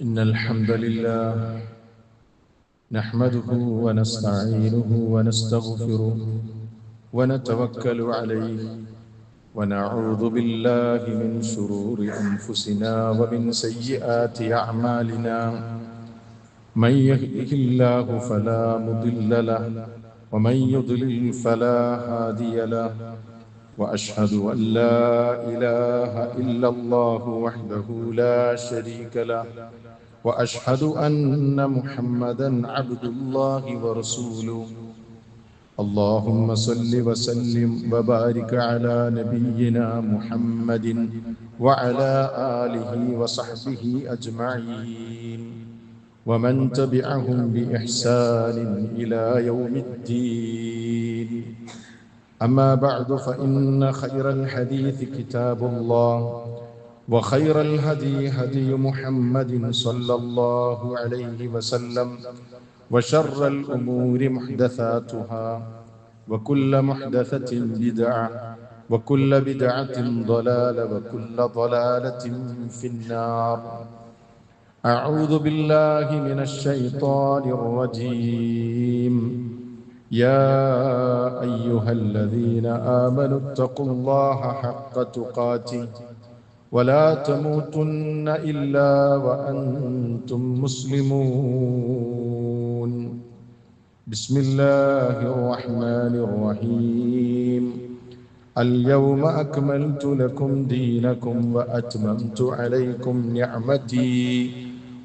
إن الحمد لله نحمده ونستعينه ونستغفره ونتوكل عليه ونعوذ بالله من شرور أنفسنا ومن سيئات أعمالنا من يهده الله فلا مضل له ومن يضلل فلا هادي له وأشهد أن لا إله إلا الله وحده لا شريك له وأشهد أن محمدا عبد الله ورسوله اللهم صل وسلم وبارك على نبينا محمد وعلى آله وصحبه أجمعين ومن تبعهم بإحسان إلى يوم الدين أما بعد فإن خير الحديث كتاب الله وخير الهدي هدي محمد صلى الله عليه وسلم وشر الأمور محدثاتها وكل محدثة بدعة وكل بدعة ضلالة وكل ضلالة في النار. أعوذ بالله من الشيطان الرجيم. يا أيها الذين آمنوا اتقوا الله حق تقاته ولا تموتن إلا وأنتم مسلمون. بسم الله الرحمن الرحيم. اليوم أكملت لكم دينكم وأتممت عليكم نعمتي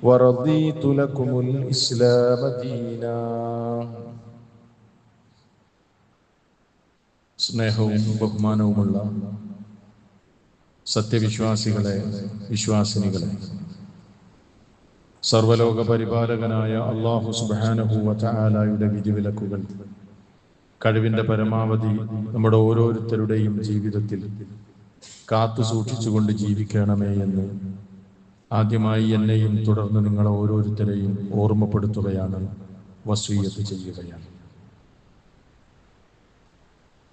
ورضيت لكم الإسلام دينا. സ്നേഹവും ബഹുമാനവുമുള്ള സത്യവിശ്വാസികളെ, വിശ്വാസിനികളെ, സർവലോക പരിപാലകനായ അല്ലാഹു സുബ്ഹാനഹു വ തആലയുടെ വിധിവിലക്കുകൾ കഴിവിന്റെ പരമാവധി നമ്മുടെ ഓരോരുത്തരുടെയും ജീവിതത്തിൽ കാത്തു സൂക്ഷിച്ചുകൊണ്ട് ജീവിക്കണമേ എന്ന് ആദ്യമായി എന്നെയും തുടർന്ന് നിങ്ങളെ ഓരോരുത്തരെയും ഓർമ്മപ്പെടുത്തുകയാണ്, വസിയ്യത്ത് ചെയ്യുകയാണ്.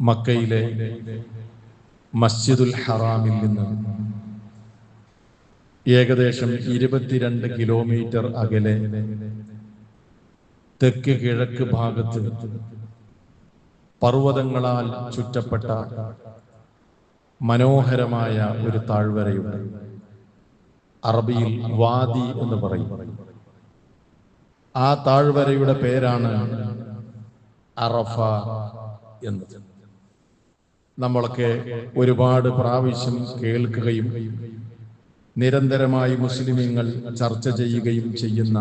മക്കയിലെ മസ്ജിദുൽ ഹറാമിൽ നിന്ന് ഏകദേശം 22 കിലോമീറ്റർ അകലെ തെക്ക് കിഴക്ക് ഭാഗത്ത് പർവ്വതങ്ങളാൽ ചുറ്റപ്പെട്ട മനോഹരമായ ഒരു താഴ്വരയുണ്ട്. അറബിയിൽ വാദി എന്ന് പറയും. ആ താഴ്വരയുടെ പേരാണ് അറഫ എന്നത്. നമ്മളൊക്കെ ഒരുപാട് പ്രാവശ്യം കേൾക്കുകയും നിരന്തരമായി മുസ്ലിമീങ്ങൾ ചർച്ച ചെയ്യുകയും ചെയ്യുന്ന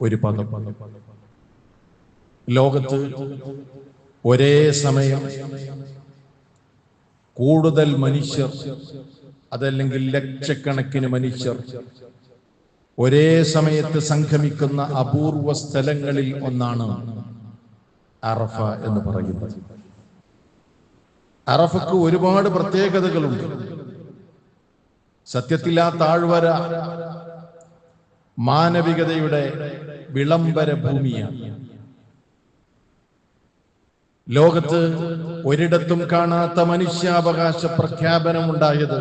ഒരു പദം. ലോകത്ത് ഒരേ സമയം കൂടുതൽ മനുഷ്യർ, അതല്ലെങ്കിൽ ലക്ഷക്കണക്കിന് മനുഷ്യർ ഒരേ സമയത്ത് സംഗമിക്കുന്ന അപൂർവ സ്ഥലങ്ങളിൽ ഒന്നാണ് അറഫ എന്ന് പറയുന്നത്. അറഫക്ക് ഒരുപാട് പ്രത്യേകതകളുണ്ട്. സത്യത്തിൽ ആ താഴ്വര മാനവികതയുടെ വിളംബര ഭൂമിയാണ്. ലോകത്ത് ഒരിടത്തും കാണാത്ത മനുഷ്യാവകാശ പ്രഖ്യാപനം ഉണ്ടായത്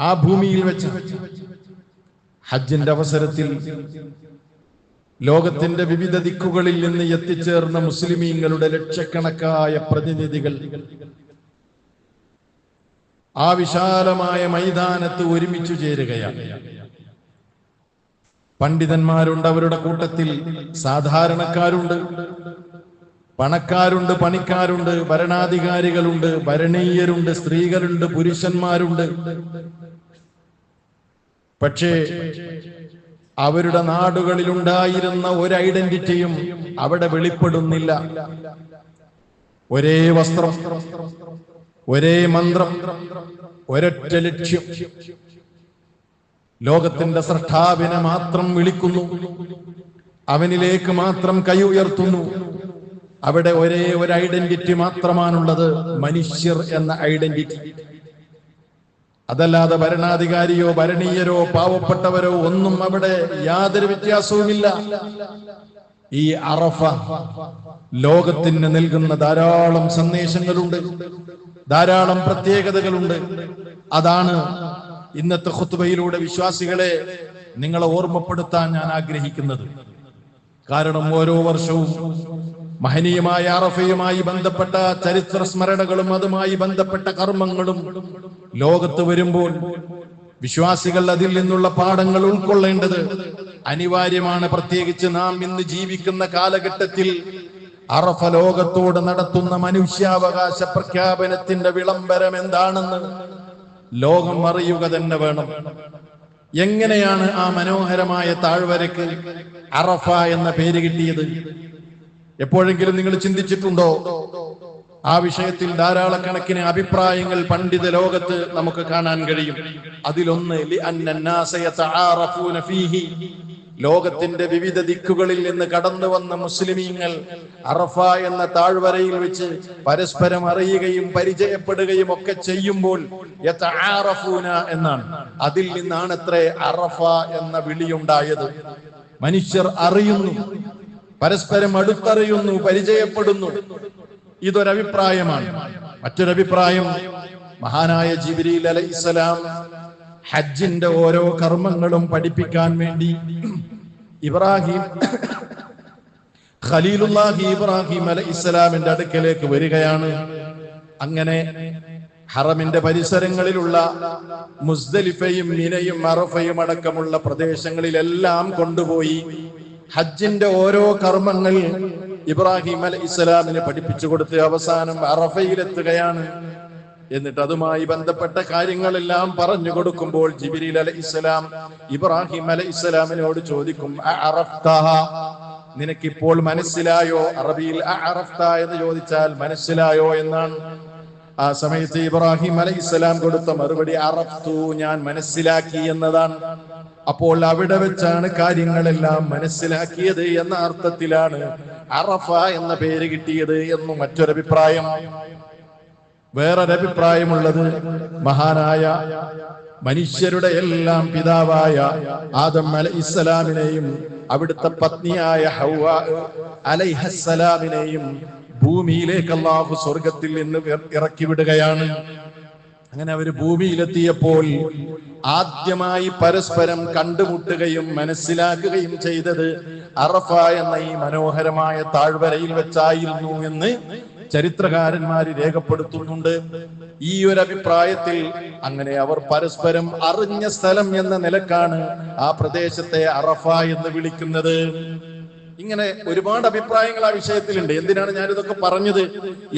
ആ ഭൂമിയിൽ വെച്ച്. ഹജ്ജിന്റെ അവസരത്തിൽ ലോകത്തിന്റെ വിവിധ ദിക്കുകളിൽ നിന്ന് എത്തിച്ചേർന്ന മുസ്ലിമീങ്ങളുടെ ലക്ഷക്കണക്കായ പ്രതിനിധികൾ ആ വിശാലമായ മൈതാനത്ത് ഒരുമിച്ചു ചേരുകയാണ്. പണ്ഡിതന്മാരുണ്ട്, അവരുടെ കൂട്ടത്തിൽ സാധാരണക്കാരുണ്ട്, പണക്കാരുണ്ട്, പണിക്കാരുണ്ട്, ഭരണാധികാരികളുണ്ട്, ഭരണീയരുണ്ട്, സ്ത്രീകളുണ്ട്, പുരുഷന്മാരുണ്ട്. പക്ഷേ അവരുടെ നാടുകളിലുണ്ടായിരുന്ന ഒരു ഐഡന്റിറ്റിയും അവിടെ വെളിപ്പെടുന്നില്ല. ഒരേ വസ്ത്രം, ഒരേ മന്ത്രം, ഒരൊറ്റ ലക്ഷ്യം. ലോകത്തിന്റെ സ്രഷ്ടാവിനെ മാത്രം വിളിക്കുന്നു, അവനിലേക്ക് മാത്രം കൈ ഉയർത്തുന്നു. അവിടെ ഒരേ ഒരു ഐഡന്റിറ്റി മാത്രമാണുള്ളത്, മനുഷ്യർ എന്ന ഐഡന്റിറ്റി. അതല്ലാതെ ഭരണാധികാരിയോ ഭരണീയരോ പാവപ്പെട്ടവരോ ഒന്നും അവിടെ യാതൊരു വ്യത്യാസവുമില്ല. ഈ അറഫ ലോകത്തിന് നൽകുന്ന ധാരാളം സന്ദേശങ്ങളുണ്ട്, ധാരാളം പ്രത്യേകതകളുണ്ട്. അതാണ് ഇന്നത്തെ ഖുത്ബയിലൂടെ വിശ്വാസികളെ നിങ്ങളെ ഓർമ്മപ്പെടുത്താൻ ഞാൻ ആഗ്രഹിക്കുന്നത്. കാരണം ഓരോ വർഷവും മഹനീയമായ അറഫയുമായി ബന്ധപ്പെട്ട ചരിത്ര സ്മരണകളും അതുമായി ബന്ധപ്പെട്ട കർമ്മങ്ങളും ലോകത്ത് വരുമ്പോൾ വിശ്വാസികൾ അതിൽ നിന്നുള്ള പാഠങ്ങൾ ഉൾക്കൊള്ളേണ്ടത് അനിവാര്യമാണ്. പ്രത്യേകിച്ച് നാം ഇന്ന് ജീവിക്കുന്ന കാലഘട്ടത്തിൽ അറഫ ലോകത്തോട് നടത്തുന്ന മനുഷ്യാവകാശ പ്രഖ്യാപനത്തിന്റെ വിളംബരം എന്താണെന്ന് ലോകം അറിയുക തന്നെ വേണം. എങ്ങനെയാണ് ആ മനോഹരമായ താഴ്വരയ്ക്ക് അറഫ എന്ന പേര് കിട്ടിയത്? എപ്പോഴെങ്കിലും നിങ്ങൾ ചിന്തിച്ചിട്ടുണ്ടോ? ആ വിഷയത്തിൽ ധാരാളക്കണക്കിന് അഭിപ്രായങ്ങൾ പണ്ഡിത ലോകത്ത് നമുക്ക് കാണാൻ കഴിയും. അതിലൊന്ന് ലോകത്തിന്റെ വിവിധ ദിക്കുകളിൽ നിന്ന് കടന്നു വന്ന മുസ്ലിമീങ്ങൾ അറഫ എന്ന താഴ്വരയിൽ വെച്ച് പരസ്പരം അറിയുകയും പരിചയപ്പെടുകയും ഒക്കെ ചെയ്യുമ്പോൾ യതആറഫൂന എന്നാണ്. അതിൽ നിന്നാണ് അത്രേ അറഫ എന്ന വിളിയുണ്ടായത്. മനുഷ്യർ അറിയുന്നു, പരസ്പരം അടുത്തറിയുന്നു, പരിചയപ്പെടുന്നു. ഇതൊരഭിപ്രായമാണ്. മറ്റൊരഭിപ്രായം, മഹാനായ ജിബ്രീൽ അലൈഹിസ്സലാം ഹജ്ജിന്റെ ഓരോ കർമ്മങ്ങളും പഠിപ്പിക്കാൻ വേണ്ടി ഖലീലുല്ലാഹി ഇബ്രാഹിം അലൈഹിസ്സലാമിന്റെ അടുക്കലേക്ക് വരികയാണ്. അങ്ങനെ ഹറമിന്റെ പരിസരങ്ങളിലുള്ള മുസ്ദലിഫയും മിനയും അറഫയും അടക്കമുള്ള പ്രദേശങ്ങളിലെല്ലാം കൊണ്ടുപോയി ഹജ്ജിന്റെ ഓരോ കർമ്മങ്ങൾ ഇബ്രാഹിം അലൈഹിസ്സലാമിന് പഠിപ്പിച്ചു കൊടുത്ത് അവസാനം അറഫയിലെത്തുകയാണ്. എന്നിട്ട് അതുമായി ബന്ധപ്പെട്ട കാര്യങ്ങളെല്ലാം പറഞ്ഞു കൊടുക്കുമ്പോൾ ജിബ്രീൽ അലൈഹിസ്സലാം ഇബ്രാഹിം അലൈഹിസ്സലാമിനോട് ചോദിക്കും, നിനക്കിപ്പോൾ മനസ്സിലായോ? അറബിയിൽ എന്ന് ചോദിച്ചാൽ മനസ്സിലായോ എന്നാണ്. ആ സമയത്ത് ഇബ്രാഹിം അലൈഹിസ്സലാം കൊടുത്ത മറുപടി അറഫ്തു, ഞാൻ മനസ്സിലാക്കി എന്നതാണ്. അപ്പോൾ അവിടെ വെച്ചാണ് കാര്യങ്ങളെല്ലാം മനസ്സിലാക്കിയത് എന്ന അർത്ഥത്തിലാണ് അറഫ എന്ന പേര് കിട്ടിയത് എന്നും മറ്റൊരഭിപ്രായം. വേറൊരഭിപ്രായമുള്ളത്, മഹാനായ മനുഷ്യരുടെ എല്ലാം പിതാവായ ആദം അലൈഹിസ്സലാമിനെയും അവിടുത്തെ പത്നിയായ ഹവ്വ അലൈഹിസ്സലാമിനെയും ഭൂമിയിലേക്ക് അല്ലാഹു സ്വർഗത്തിൽ നിന്ന് ഇറക്കി വിടുകയാണ്. അങ്ങനെ അവര് ഭൂമിയിലെത്തിയപ്പോൾ ആദ്യമായി പരസ്പരം കണ്ടുമുട്ടുകയും മനസ്സിലാക്കുകയും ചെയ്തത് അറഫ എന്ന ഈ മനോഹരമായ താഴ്വരയിൽ വെച്ചായിരുന്നു എന്ന് ചരിത്രകാരന്മാര് രേഖപ്പെടുത്തുന്നുണ്ട്. ഈ ഒരു അഭിപ്രായത്തിൽ അങ്ങനെ അവർ പരസ്പരം അറിഞ്ഞ സ്ഥലം എന്ന നിലക്കാണ് ആ പ്രദേശത്തെ അറഫ എന്ന് വിളിക്കുന്നത്. ഇങ്ങനെ ഒരുപാട് അഭിപ്രായങ്ങൾ ആ വിഷയത്തിലുണ്ട്. എന്തിനാണ് ഞാനിതൊക്കെ പറഞ്ഞത്?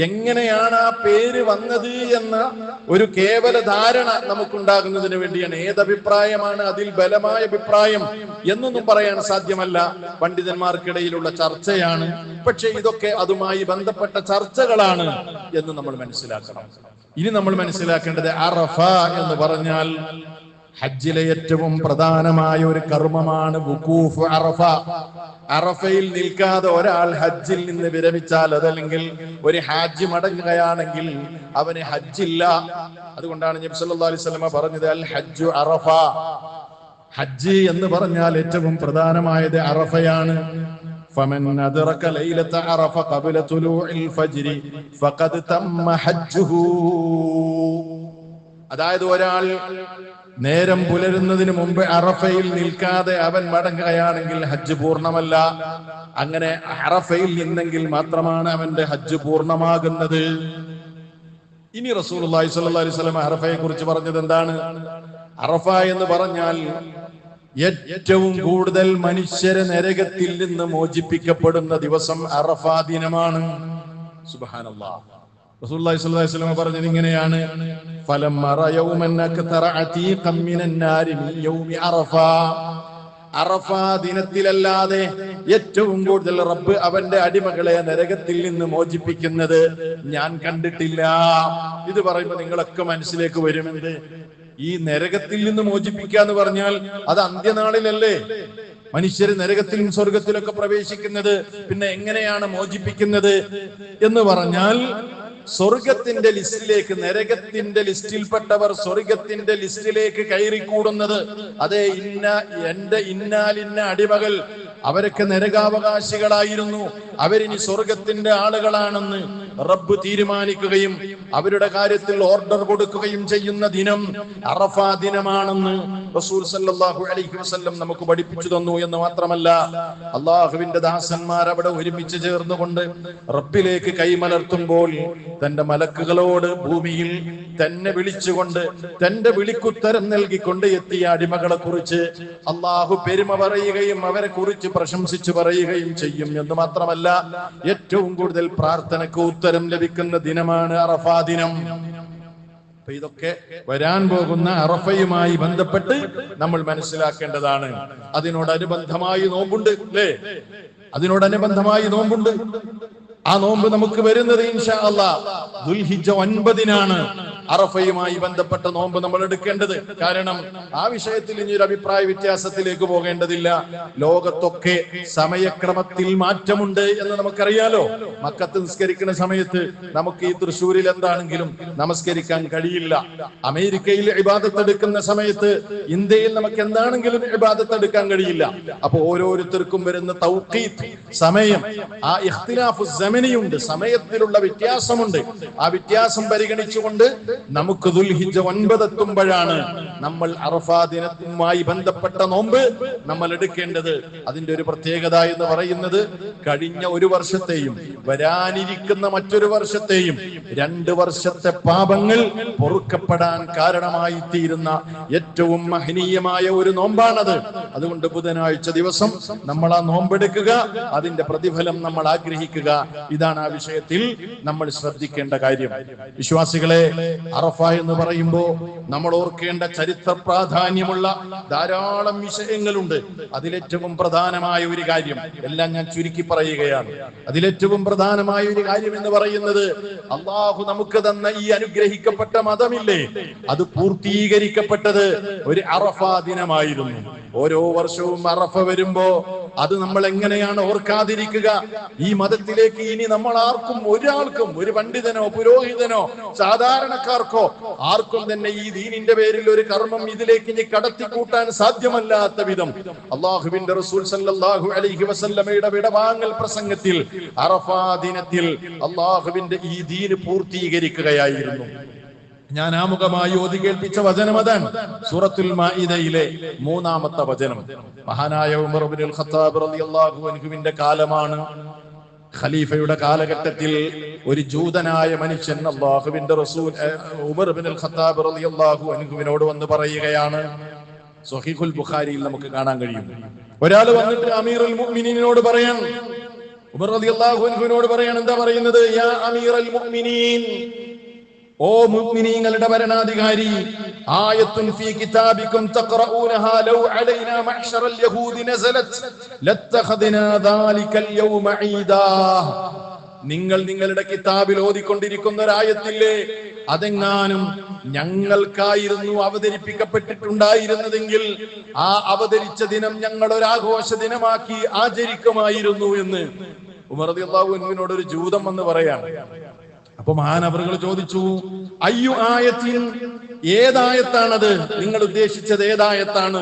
എങ്ങനെയാണ് ആ പേര് വന്നത് എന്ന ഒരു കേവല ധാരണ നമുക്കുണ്ടാകുന്നതിന് വേണ്ടിയാണ്. ഏതഭിപ്രായമാണ് അതിൽ ബലമായ അഭിപ്രായം എന്നൊന്നും പറയാൻ സാധ്യമല്ല, പണ്ഡിതന്മാർക്കിടയിലുള്ള ചർച്ചയാണ്. പക്ഷെ ഇതൊക്കെ അതുമായി ബന്ധപ്പെട്ട ചർച്ചകളാണ് എന്ന് നമ്മൾ മനസ്സിലാക്കണം. ഇനി നമ്മൾ മനസ്സിലാക്കേണ്ടത്, അറഫ എന്ന് പറഞ്ഞാൽ ഹജ്ജിലെ ഏറ്റവും പ്രധാനമായ ഒരു കർമ്മമാണ് വുഖൂഫ് അറഫ. അറഫയിൽ നിൽക്കാതെ ഒരാൾ ഹജ്ജിൽ നിന്ന് വിരമിച്ചാൽ, അതല്ലെങ്കിൽ ഒരു ഹാജി മടങ്ങുകയാണെങ്കിൽ അവന് ഹജ്ജില്ല. അതുകൊണ്ടാണ് നബി സല്ലല്ലാഹു അലൈഹി വസല്ലം പറഞ്ഞത് അൽ ഹജ്ജു അറഫ. ഹജ്ജ് എന്ന് പറഞ്ഞാൽ ഏറ്റവും പ്രധാനമായത് അറഫയാണ്. ഫമൻ അദ്റക ലൈലത അറഫ ഖബ്ല തുലൂഇൽ ഫജ്രി ഫഖദ് തമ്മ ഹജ്ജുഹു. അതായത് ഒരാൾ നേരം പുലരുന്നതിന് മുമ്പ് അറഫയിൽ നിൽക്കാതെ അവൻ മടങ്ങുകയാണെങ്കിൽ ഹജ്ജ് പൂർണ്ണമല്ല. അങ്ങനെ അറഫയിൽ നിന്നെങ്കിൽ മാത്രമാണ് അവന്റെ ഹജ്ജ് പൂർണ്ണമാകുന്നത്. ഇനി റസൂലുള്ളാഹി സ്വല്ലല്ലാഹു അലൈഹി വസല്ലം അറഫയെ കുറിച്ച് പറഞ്ഞത് എന്താണ്? അറഫ എന്ന് പറഞ്ഞാൽ ഏറ്റവും കൂടുതൽ മനുഷ്യരെ നരകത്തിൽ നിന്ന് മോചിപ്പിക്കപ്പെടുന്ന ദിവസം അറഫ ദിനമാണ്. സുബ്ഹാനല്ലാഹ്. റസൂലുള്ളാഹി സ്വല്ലല്ലാഹു അലൈഹി വസല്ലം പറഞ്ഞത് ഇങ്ങനെയാണ്, ഫലമ്മറ യൗമൻ അക്തറ അതീഖൻ മിനൻ നാരി മിൻ യൗമി അറഫ. അറഫ ദിനത്തിലല്ലാതെ ഏറ്റവും കൂടുതൽ റബ്ബ് അവന്റെ അടിമകളെ നരകത്തിൽ നിന്ന് മോചിപ്പിക്കുന്നത് ഞാൻ കണ്ടിട്ടില്ല. ഇത് പറയുമ്പോൾ നിങ്ങളൊക്കെ മനസ്സിലേക്ക് വരുമെന്ത്? ഈ നരകത്തിൽ നിന്ന് മോചിപ്പിക്കുക എന്ന് പറഞ്ഞാൽ അത് അന്ത്യനാളിലല്ലേ മനുഷ്യര് നരകത്തിലും സ്വർഗത്തിലൊക്കെ പ്രവേശിക്കുന്നത്? പിന്നെ എങ്ങനെയാണ് മോചിപ്പിക്കുന്നത് എന്ന് പറഞ്ഞാൽ, സ്വർഗത്തിന്റെ ലിസ്റ്റിലേക്ക്, നരകത്തിന്റെ ലിസ്റ്റിൽപ്പെട്ടവർ സ്വർഗത്തിന്റെ ലിസ്റ്റിലേക്ക് കയറിക്കൂടുന്നത്, അതെ, ഇന്ന അടിമകൾ അവരൊക്കെ നരകാവകാശികളായിരുന്നു, അവരിനി സ്വർഗത്തിന്റെ ആളുകളാണെന്ന് റബ്ബ് തീരുമാനിക്കുകയും അവരുടെ കാര്യത്തിൽ ഓർഡർ കൊടുക്കുകയും ചെയ്യുന്ന ദിനം അറഫ ദിനമാണെന്ന് റസൂൽ സല്ലല്ലാഹു അലൈഹി വസല്ലം നമുക്ക് പഠിപ്പിച്ചു തന്നു. എന്ന് മാത്രമല്ല, അള്ളാഹുവിന്റെ ദാസന്മാർ അവിടെ ഒരുമിച്ച് ചേർന്നുകൊണ്ട് റബ്ബിലേക്ക് കൈമലർത്തുമ്പോൾ തന്റെ മലക്കുകളോട് ഭൂമിയിൽ തന്നെ വിളിച്ചുകൊണ്ട് തന്റെ വിളിക്കുത്തരം നൽകിക്കൊണ്ട് എത്തിയ അടിമകളെ കുറിച്ച് അള്ളാഹു പെരുമ പറയുകയും അവരെ കുറിച്ച് പ്രശംസിച്ചു പറയുകയും ചെയ്യും. എന്ന് മാത്രമല്ല, ഏറ്റവും കൂടുതൽ പ്രാർത്ഥനയ്ക്ക് ഉത്തരം ലഭിക്കുന്ന ദിനമാണ് അറഫാ ദിനം. അപ്പൊ ഇതൊക്കെ വരാൻ പോകുന്ന അറഫയുമായി ബന്ധപ്പെട്ട് നമ്മൾ മനസ്സിലാക്കേണ്ടതാണ്. അതിനോടനുബന്ധമായി നോമ്പുണ്ട് അല്ലേ? അതിനോടനുബന്ധമായി നോമ്പുണ്ട്. ആ നോമ്പ് നമുക്ക് വരുന്നത് ഇൻഷാ അല്ലാഹ് ദുൽഹിജ്ജ 9-നാണ്. അറഫയുമായി ബന്ധപ്പെട്ട നോമ്പ് നമ്മൾ എടുക്കേണ്ടത്. കാരണം ആ വിഷയത്തിൽ ഇനി ഒരു അഭിപ്രായ വ്യത്യാസത്തിലേക്ക് പോകേണ്ടതില്ല. ലോകത്തൊക്കെ സമയക്രമത്തിൽ മാറ്റമുണ്ട് എന്ന് നമുക്കറിയാലോ. മക്കത്ത് നിസ്കരിക്കുന്ന സമയത്ത് നമുക്ക് ഈ തൃശ്ശൂരിൽ എന്താണെങ്കിലും നമസ്കരിക്കാൻ കഴിയില്ല. അമേരിക്കയിൽ ഇബാദത്ത് എടുക്കുന്ന സമയത്ത് ഇന്ത്യയിൽ നമുക്ക് എന്താണെങ്കിലും ഇബാദത്ത് എടുക്കാൻ കഴിയില്ല. അപ്പൊ ഓരോരുത്തർക്കും വരുന്ന തൗഖീത്ത്, സമയം, ആ ഇഖ്തിലാഫു സമനിയുണ്ട്, സമയത്തിലുള്ള വ്യത്യാസമുണ്ട്. ആ വ്യത്യാസം പരിഗണിച്ചുകൊണ്ട് നമുക്ക് ദുൽഹിജ്ജ 9 എത്തുമ്പോഴാണ് നമ്മൾ അറഫാ ദിനവുമായി ബന്ധപ്പെട്ട നോമ്പ് നമ്മൾ എടുക്കേണ്ടത്. അതിന്റെ ഒരു പ്രത്യേകത എന്ന് പറയുന്നത്, കഴിഞ്ഞ ഒരു വർഷത്തെയും വരാനിരിക്കുന്ന മറ്റൊരു വർഷത്തെയും 2 വർഷത്തെ പാപങ്ങൾ പൊറുക്കപ്പെടാൻ കാരണമായി തീരുന്ന ഏറ്റവും മഹനീയമായ ഒരു നോമ്പാണത്. അതുകൊണ്ട് ബുധനാഴ്ച ദിവസം നമ്മൾ ആ നോമ്പെടുക്കുക, അതിന്റെ പ്രതിഫലം നമ്മൾ ആഗ്രഹിക്കുക. ഇതാണ് ആ വിഷയത്തിൽ നമ്മൾ ശ്രദ്ധിക്കേണ്ട കാര്യം. വിശ്വാസികളെ, അറഫ എന്ന് പറയുമ്പോൾ നമ്മൾ ഓർക്കേണ്ട ചരിത്ര പ്രാധാന്യമുള്ള ധാരാളം വിഷയങ്ങളുണ്ട്. അതിലേറ്റവും പ്രധാനമായ ഒരു കാര്യം, എല്ലാം ഞാൻ ചുരുക്കി പറയുകയാണ്, അതിലേറ്റവും പ്രധാനമായ ഒരു കാര്യം എന്ന് പറയുന്നത്, അള്ളാഹു നമുക്ക് തന്ന ഈ അനുഗ്രഹിക്കപ്പെട്ട മതമില്ലേ, അത് പൂർത്തീകരിക്കപ്പെട്ടത് ഒരു അറഫ ദിനമായിരുന്നു. ഓരോ വർഷവും അറഫ വരുമ്പോ അത് നമ്മൾ എങ്ങനെയാണ് ഓർക്കാതിരിക്കുക? ഈ മതത്തിലേക്ക് ഇനി നമ്മൾ ആർക്കും, ഒരാൾക്കും, ഒരു പണ്ഡിതനോ പുരോഹിതനോ സാധാരണക്കാർക്കോ ആർക്കും തന്നെ ഈ ദീനിന്റെ പേരിൽ ഒരു കർമ്മം ഇതിലേക്ക് ഇനി കടത്തിക്കൂട്ടാൻ സാധ്യമല്ലാത്ത വിധം അള്ളാഹുവിന്റെ റസൂൽ സല്ലല്ലാഹു അലൈഹി വസല്ലമയുടെ വിടവാങ്ങൽ പ്രസംഗത്തിൽ അറഫാ ദിനത്തിൽ അള്ളാഹുവിന്റെ ഈ ദീന് പൂർത്തീകരിക്കുകയായിരുന്നു. ഞാൻ ആമുഖമായി ഓതി കേൾപ്പിച്ച വചനം അതാണ്, സൂറത്തുൽ മാഇദയിലെ 3-ാമത്തെ വചനം. മഹാനായ ഉമർ ഇബ്നുൽ ഖത്താബ് റളിയല്ലാഹു അൻഹുവിന്റെ കാലമാണ്. ഖലീഫയുടെ കാലഘട്ടത്തിൽ ഒരു ജൂതനായ മനുഷ്യൻ അല്ലാഹുവിന്റെ റസൂൽ ഉമർ ഇബ്നുൽ ഖത്താബ് റളിയല്ലാഹു അൻഹുവിനോട് വന്ന് പറയുകയാണ്. സ്വഹീഹുൽ ബുഖാരിയിൽ നമുക്ക് കാണാൻ കഴിയും. ഒരാൾ വന്നിട്ട് അമീറുൽ മുഅ്മിനീനോട് പറയാൻ, ഉമർ റളിയല്ലാഹു അൻഹുവിനോട് പറയാൻ, എന്താ പറയുന്നത്? യാ അമീറുൽ മുഅ്മിനീൻ, ഓ മുഅ്മിനീങ്ങളുടെ ഭരണാധികാരി, ആയത്തുൻ ഫീ കിതാബികും തഖറഊനഹാ ലൗ അലൈനാ മഅ്ശറൽ യഹൂദി നസലത് ലത്തഖദ്നാ ദാലികൽ യൗമ ഈദാ. നിങ്ങൾ നിങ്ങളുടെ കിതാബിൽ ഓതിക്കൊണ്ടിരിക്കുന്ന ഒരായത്തില്ലേ, അതെങ്ങാനും ഞങ്ങൾക്കായിരുന്നു അവതരിപ്പിക്കപ്പെട്ടിട്ടുണ്ടായിരുന്നതെങ്കിൽ ആ അവതരിച്ച ദിനം ഞങ്ങൾ ഒരു ആഘോഷ ദിനമാക്കി ആചരിക്കുമായിരുന്നു എന്ന് ഉമർ റളിയല്ലാഹു അൻഹുവിനോട് ഒരു ജൂതൻ വന്ന് പറയാണ്. അപ്പൊ മഹാനവറുകൾ ചോദിച്ചു, അയ്യു ആയത്തിൻ, ഏതായത്താണത്? നിങ്ങൾ ഉദ്ദേശിച്ചത് ഏതായത്താണ്?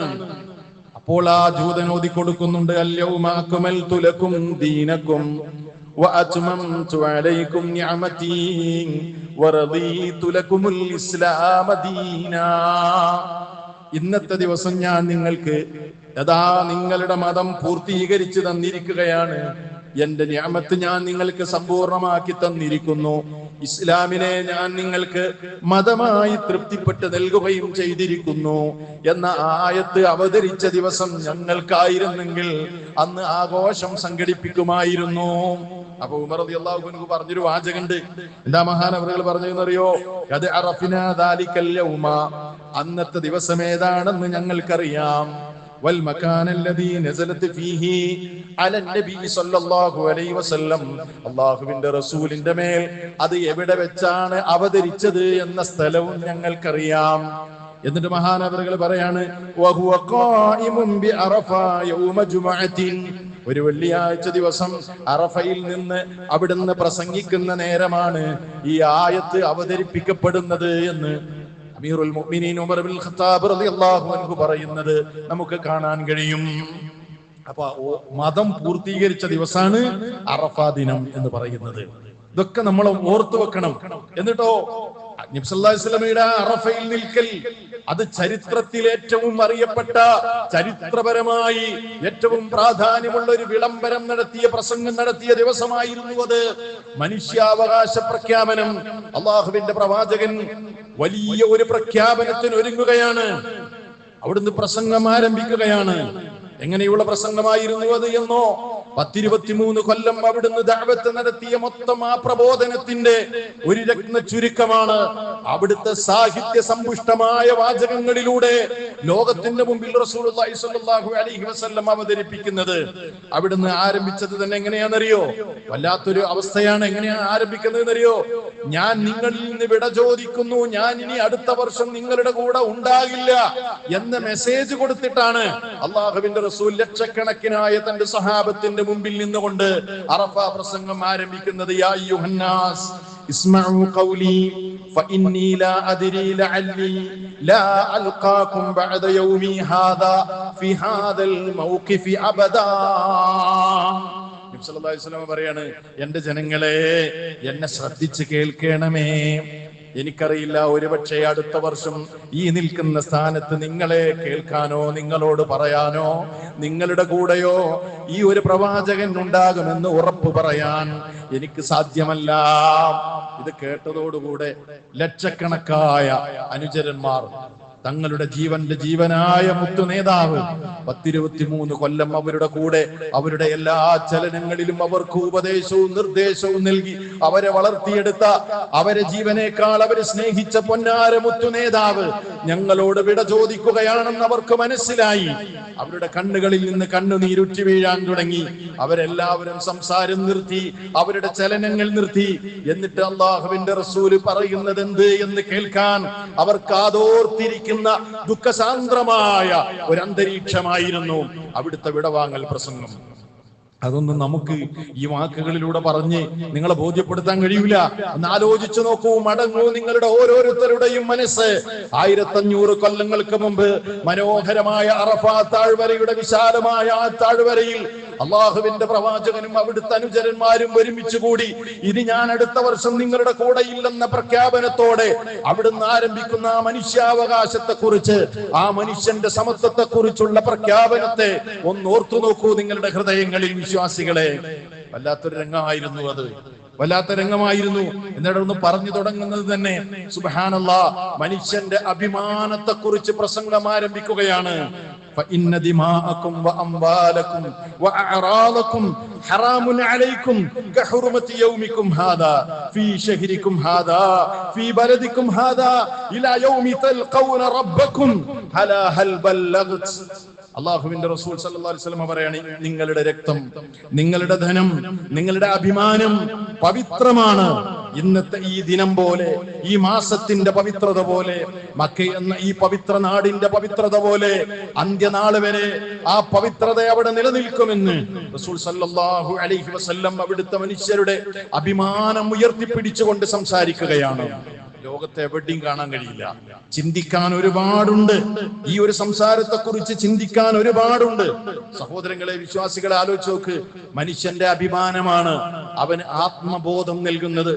അപ്പോൾ ആ ജൂതൻ ഓതി കൊടുക്കുന്നുണ്ട്, അൽയൗമ അക്മൽതു ലക്കും ദീനക്കും വഅത്മംതു അലൈക്കും നിഅമതി വറദീതു ലക്കുമുൽ ഇസ്ലാമ ദീനാ. ഇന്നത്തെ ദിവസം ഞാൻ നിങ്ങൾക്ക് നിങ്ങളുടെ മതം പൂർത്തീകരിച്ചു തന്നിരിക്കുകയാണ്. എന്റെ നിഅമത്ത് ഞാൻ നിങ്ങൾക്ക് സമ്പൂർണമാക്കി തന്നിരിക്കുന്നു. ഇസ്ലാമിനെ ഞാൻ നിങ്ങൾക്ക് മതമായി തൃപ്തിപ്പെട്ട് നൽകുകയും ചെയ്തിരിക്കുന്നു എന്ന ആയത്ത് അവതരിച്ച ദിവസം ഞങ്ങൾക്കായിരുന്നെങ്കിൽ അന്ന് ആഘോഷം സംഘടിപ്പിക്കുമായിരുന്നു. അപ്പൊ ഉമർ റളിയല്ലാഹു അൻഹു പറഞ്ഞൊരു വാചകമുണ്ട്. എന്താ മഹാനവറുകൾ പറഞ്ഞതെന്നറിയോ? ഖദ് അറഫ്നാ ദാലികൽ യൗമ, അന്നത്തെ ദിവസം ഏതാണെന്ന് ഞങ്ങൾക്കറിയാം. والمكان الذي نزلت فيه على النبي صلى الله عليه وسلم, അല്ലാഹുവിന്റെ റസൂലിന്റെ മേൽ അത് എവിടെ വെച്ചാണ് അവതരിച്ചത് എന്ന സ്ഥലവും ഞങ്ങൾക്കറിയാം. എന്നിട്ട് മഹാനവറുകൾ പറയാണ്, വഹുവ ഖായിമുൻ ബിഅറഫ യൗമ ജുമുഅത്തിൻ, ഒരു വെള്ളിയാഴ്ച ദിവസം അറഫയിൽ നിന്ന് അവിടുന്ന് പ്രസംഗിക്കുന്ന നേരമാണ് ഈ ആയത്ത് അവതരിപ്പിക്കപ്പെടുന്നത് എന്ന് അമീറുൽ മുഅ്മിനീൻ ഉമർ ഇബ്നുൽ ഖത്താബ് റളിയല്ലാഹു അൻഹു പറയുന്നത് നമുക്ക് കാണാൻ കഴിയും. അപ്പൊ മതം പൂർത്തീകരിച്ച ദിവസമാണ് അറഫാ ദിനം എന്ന് പറയുന്നത്. ഇതൊക്കെ നമ്മൾ ഓർത്തു വെക്കണം. എന്നിട്ടോ നബി സല്ലല്ലാഹു അലൈഹി വസല്ലമയുടെ അറഫയിൽ നിൽക്കൽ അത് ചരിത്രത്തിൽ ഏറ്റവും അറിയപ്പെട്ട, ചരിത്രപരമായി ഏറ്റവും പ്രാധാന്യമുള്ള ഒരു വിളംബരം നടത്തിയ, പ്രസംഗം നടത്തിയ ദിവസമായിരുന്നു അത്. മനുഷ്യാവകാശ പ്രഖ്യാപനം, അള്ളാഹുവിന്റെ പ്രവാചകൻ വലിയ ഒരു പ്രഖ്യാപനത്തിന് ഒരുങ്ങുകയാണ്. അവിടുന്ന് പ്രസംഗം ആരംഭിക്കുകയാണ്. എങ്ങനെയുള്ള പ്രസംഗമായിരുന്നു അത് എന്നോ? 10-23 കൊല്ലം അവിടുന്ന് ദഅവത്ത് നടത്തിയ മൊത്തം ആ പ്രബോധനത്തിന്റെ ഒരു രത്ന ചുരുക്കമാണ് അവിടുത്തെ സാഹിത്യ സമ്പുഷ്ടമായ വാചകങ്ങളിലൂടെ ലോകത്തിന്റെ മുമ്പിൽ റസൂലുള്ളാഹി സ്വല്ലല്ലാഹു അലൈഹി വസല്ലം അവതരിപ്പിക്കുന്നത്. അവിടുന്ന് ആരംഭിച്ചത് തന്നെ എങ്ങനെയാണെന്നറിയോ? വല്ലാത്തൊരു അവസ്ഥയാണ്. എങ്ങനെയാണ് ആരംഭിക്കുന്നതെന്നറിയോ? ഞാൻ നിങ്ങളിൽ നിന്ന് വിട ചോദിക്കുന്നു, ഞാൻ ഇനി അടുത്ത വർഷം നിങ്ങളുടെ കൂടെ ഉണ്ടാകില്ല എന്ന മെസ്സേജ് കൊടുത്തിട്ടാണ് അള്ളാഹുവിന്റെ റസൂൽ ലക്ഷക്കണക്കിനായ തന്റെ സഹാബത്തിന്റെ മുമ്പിൽ നിന്നുകൊണ്ട് അറഫ പ്രസംഗം ആരംഭിക്കുന്നത്. യാ അയ്യുഹന്നാസ് ഇസ്മഉ ഖൗലി ഫഇന്നി ലാ അദ്രി ലഅല്ലി ലാ അൽഖാകും ബഅദ യൗമി ഹാദാ ഫി ഹാദൽ മൗഖിഫി അബദാ. നബി സല്ലല്ലാഹു അലൈഹി വസല്ലം പറയാണ്, എന്റെ ജനങ്ങളെ, എന്നെ ശ്രദ്ധിച്ച് കേൾക്കണമേ. എനിക്കറിയില്ല, ഒരുപക്ഷെ അടുത്ത വർഷം ഈ നിൽക്കുന്ന സ്ഥാനത്ത് നിങ്ങളെ കേൾക്കാനോ നിങ്ങളോട് പറയാനോ നിങ്ങളുടെ കൂടെയോ ഈ ഒരു പ്രവാചകൻ ഉണ്ടാകുമെന്ന് ഉറപ്പ് പറയാൻ എനിക്ക് സാധ്യമല്ല. ഇത് കേട്ടതോടുകൂടെ ലക്ഷക്കണക്കായ അനുചരന്മാർ, തങ്ങളുടെ ജീവന്റെ ജീവനായ മുത്തു നേതാവ് 10-23 കൊല്ലം അവരുടെ കൂടെ, അവരുടെ എല്ലാ ചലനങ്ങളിലും അവർക്ക് ഉപദേശവും നിർദ്ദേശവും നൽകി അവരെ വളർത്തിയെടുത്ത, അവരെ ജീവനേക്കാൾ അവരെ സ്നേഹിച്ച പൊന്നാര മുത്തു നേതാവ് ഞങ്ങളോട് വിട ചോദിക്കുകയാണെന്ന് അവർക്ക് മനസ്സിലായി. അവരുടെ കണ്ണുകളിൽ നിന്ന് കണ്ണുനീരുറ്റി വീഴാൻ തുടങ്ങി. അവരെല്ലാവരും സംസാരം നിർത്തി, അവരുടെ ചലനങ്ങൾ നിർത്തി. എന്നിട്ട് അള്ളാഹുവിന്റെ റസൂല് പറയുന്നത് എന്ത് എന്ന് കേൾക്കാൻ അവർ കാതോർത്തിരിക്കുന്ന ദുഃഖസാന്ദ്രമായ ഒരു അന്തരീക്ഷമായിരുന്നു അവിടുത്തെ വിടവാങ്ങൽ പ്രസംഗം. അതൊന്നും നമുക്ക് ഈ വാക്കുകളിലൂടെ പറഞ്ഞ് നിങ്ങളെ ബോധ്യപ്പെടുത്താൻ കഴിയൂല. ഒന്ന് ആലോചിച്ചു നോക്കൂ, മടങ്ങൂ നിങ്ങളുടെ ഓരോരുത്തരുടെയും മനസ്സ്. 1500 കൊല്ലങ്ങൾക്ക് മുമ്പ് മനോഹരമായ അറഫാ താഴ്വരയുടെ വിശാലമായ ആ താഴ്വരയിൽ അള്ളാഹുവിന്റെ പ്രവാചകനും അവിടുത്തെ അനുചരന്മാരും ഒരുമിച്ച് കൂടി ഇനി ഞാൻ അടുത്ത വർഷം നിങ്ങളുടെ കൂടെ ഇല്ലെന്ന പ്രഖ്യാപനത്തോടെ അവിടുന്ന് ആരംഭിക്കുന്ന ആ മനുഷ്യാവകാശത്തെ കുറിച്ച്, ആ മനുഷ്യന്റെ സമത്വത്തെ കുറിച്ചുള്ള പ്രഖ്യാപനത്തെ ഒന്ന് ഓർത്തു നോക്കൂ നിങ്ങളുടെ ഹൃദയങ്ങളിൽ. വിശ്വാസികളെ, വല്ലാത്തൊരു രംഗമായിരുന്നു അത്, വല്ലാത്ത രംഗമായിരുന്നു. എന്നിട്ടൊന്ന് പറഞ്ഞു തുടങ്ങുന്നത് തന്നെ സുബ്ഹാനല്ലാഹ്, മനുഷ്യന്റെ അഭിമാനത്തെ കുറിച്ച് പ്രസംഗം ആരംഭിക്കുകയാണ്. فإن دماءكم وأموالكم وأعراضكم حرام عليكم كحرمة يومكم هذا في شهركم هذا في بلدكم هذا إلى يوم تلقون ربكم هل بلغت. അള്ളാഹുവിന്റെ റസൂൽ സല്ലല്ലാഹു അലൈഹി വസല്ലം പറയാണ്, നിങ്ങളുടെ രക്തം, നിങ്ങളുടെ ധനം, നിങ്ങളുടെ അഭിമാനം പവിത്രമാണ്. ഇന്നത്തെ ഈ ദിനം പോലെ, ഈ മാസത്തിന്റെ പവിത്രത പോലെ, മക്ക എന്ന ഈ പവിത്ര നാടിന്റെ പവിത്രത പോലെ അന്ത്യനാൾ വരെ ആ പവിത്രത അവിടെ നിലനിൽക്കുമെന്ന് റസൂൽ സല്ലല്ലാഹു അലൈഹി വസല്ലം അവിടുത്തെ മനുഷ്യരുടെ അഭിമാനം ഉയർത്തിപ്പിടിച്ചുകൊണ്ട് സംസാരിക്കുകയാണ്. ലോകത്തെ എവിടെയും കാണാൻ കഴിയില്ല. ചിന്തിക്കാൻ ഒരുപാടുണ്ട്. ഈ ഒരു സംസാരത്തെ കുറിച്ച് ചിന്തിക്കാൻ ഒരുപാടുണ്ട്. സഹോദരങ്ങളെ, വിശ്വാസികളെ, ആലോചിച്ച് നോക്ക്. മനുഷ്യന്റെ അഭിമാനമാണ് അവന് ആത്മബോധം നൽകുന്നത്.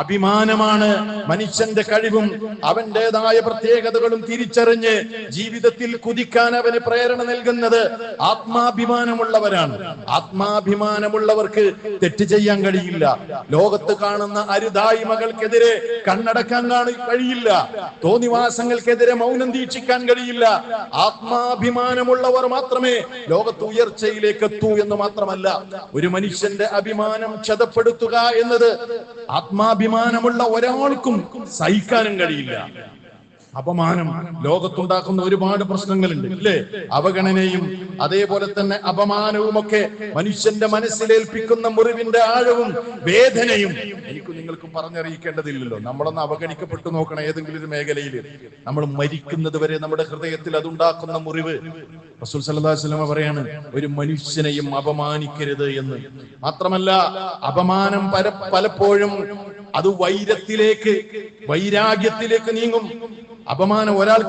അഭിമാനമാണ് മനുഷ്യന്റെ കഴിവും അവന്റേതായ പ്രത്യേകതകളും തിരിച്ചറിഞ്ഞ് ജീവിതത്തിൽ കുതിക്കാൻ അവന് പ്രേരണ നൽകുന്നത് ആത്മാഭിമാനമുള്ളവരാണ്. ആത്മാഭിമാനമുള്ളവർക്ക് തെറ്റ് ചെയ്യാൻ കഴിയില്ല. ലോകത്ത് കാണുന്ന അരുതായ്മകൾക്കെതിരെ കണ്ണടക്കാൻ കഴിയില്ല. തോന്നിവാസങ്ങൾക്കെതിരെ മൗനം ദീക്ഷിക്കാൻ കഴിയില്ല. ആത്മാഭിമാനമുള്ളവർ മാത്രമേ ലോകത്ത് ഉയർച്ചയിലേക്ക് എത്തൂ എന്ന് മാത്രമല്ല, ഒരു മനുഷ്യന്റെ അഭിമാനം ക്ഷതപ്പെടുത്തുക എന്നത് ആത്മാഭിമാനമുള്ള ഒരാൾക്കും സഹിക്കാനും കഴിയില്ല. അപമാനം ലോകത്തുണ്ടാക്കുന്ന ഒരുപാട് പ്രശ്നങ്ങളുണ്ട്, ഇല്ലേ? അവഗണനയും അതേപോലെ തന്നെ അപമാനവും ഒക്കെ മനുഷ്യന്റെ മനസ്സിലേൽപ്പിക്കുന്ന മുറിവിന്റെ ആഴവും വേദനയും എനിക്കും നിങ്ങൾക്കും പറഞ്ഞറിയിക്കേണ്ടതില്ലല്ലോ. നമ്മളൊന്ന് അവഗണിക്കപ്പെട്ടു നോക്കണം. ഏതെങ്കിലും ഒരു മേഖലയിൽ നമ്മൾ മരിക്കുന്നത് വരെ നമ്മുടെ ഹൃദയത്തിൽ അതുണ്ടാക്കുന്ന മുറിവ്. റസൂൽ സല്ലല്ലാഹു അലൈഹി വസല്ലം പറയാണ്, ഒരു മനുഷ്യനെയും അപമാനിക്കരുത് എന്ന്. മാത്രമല്ല, അപമാനം പലപ്പോഴും അത് വൈരാഗ്യത്തിലേക്ക് നീങ്ങും. അപമാനം ഒരാൾ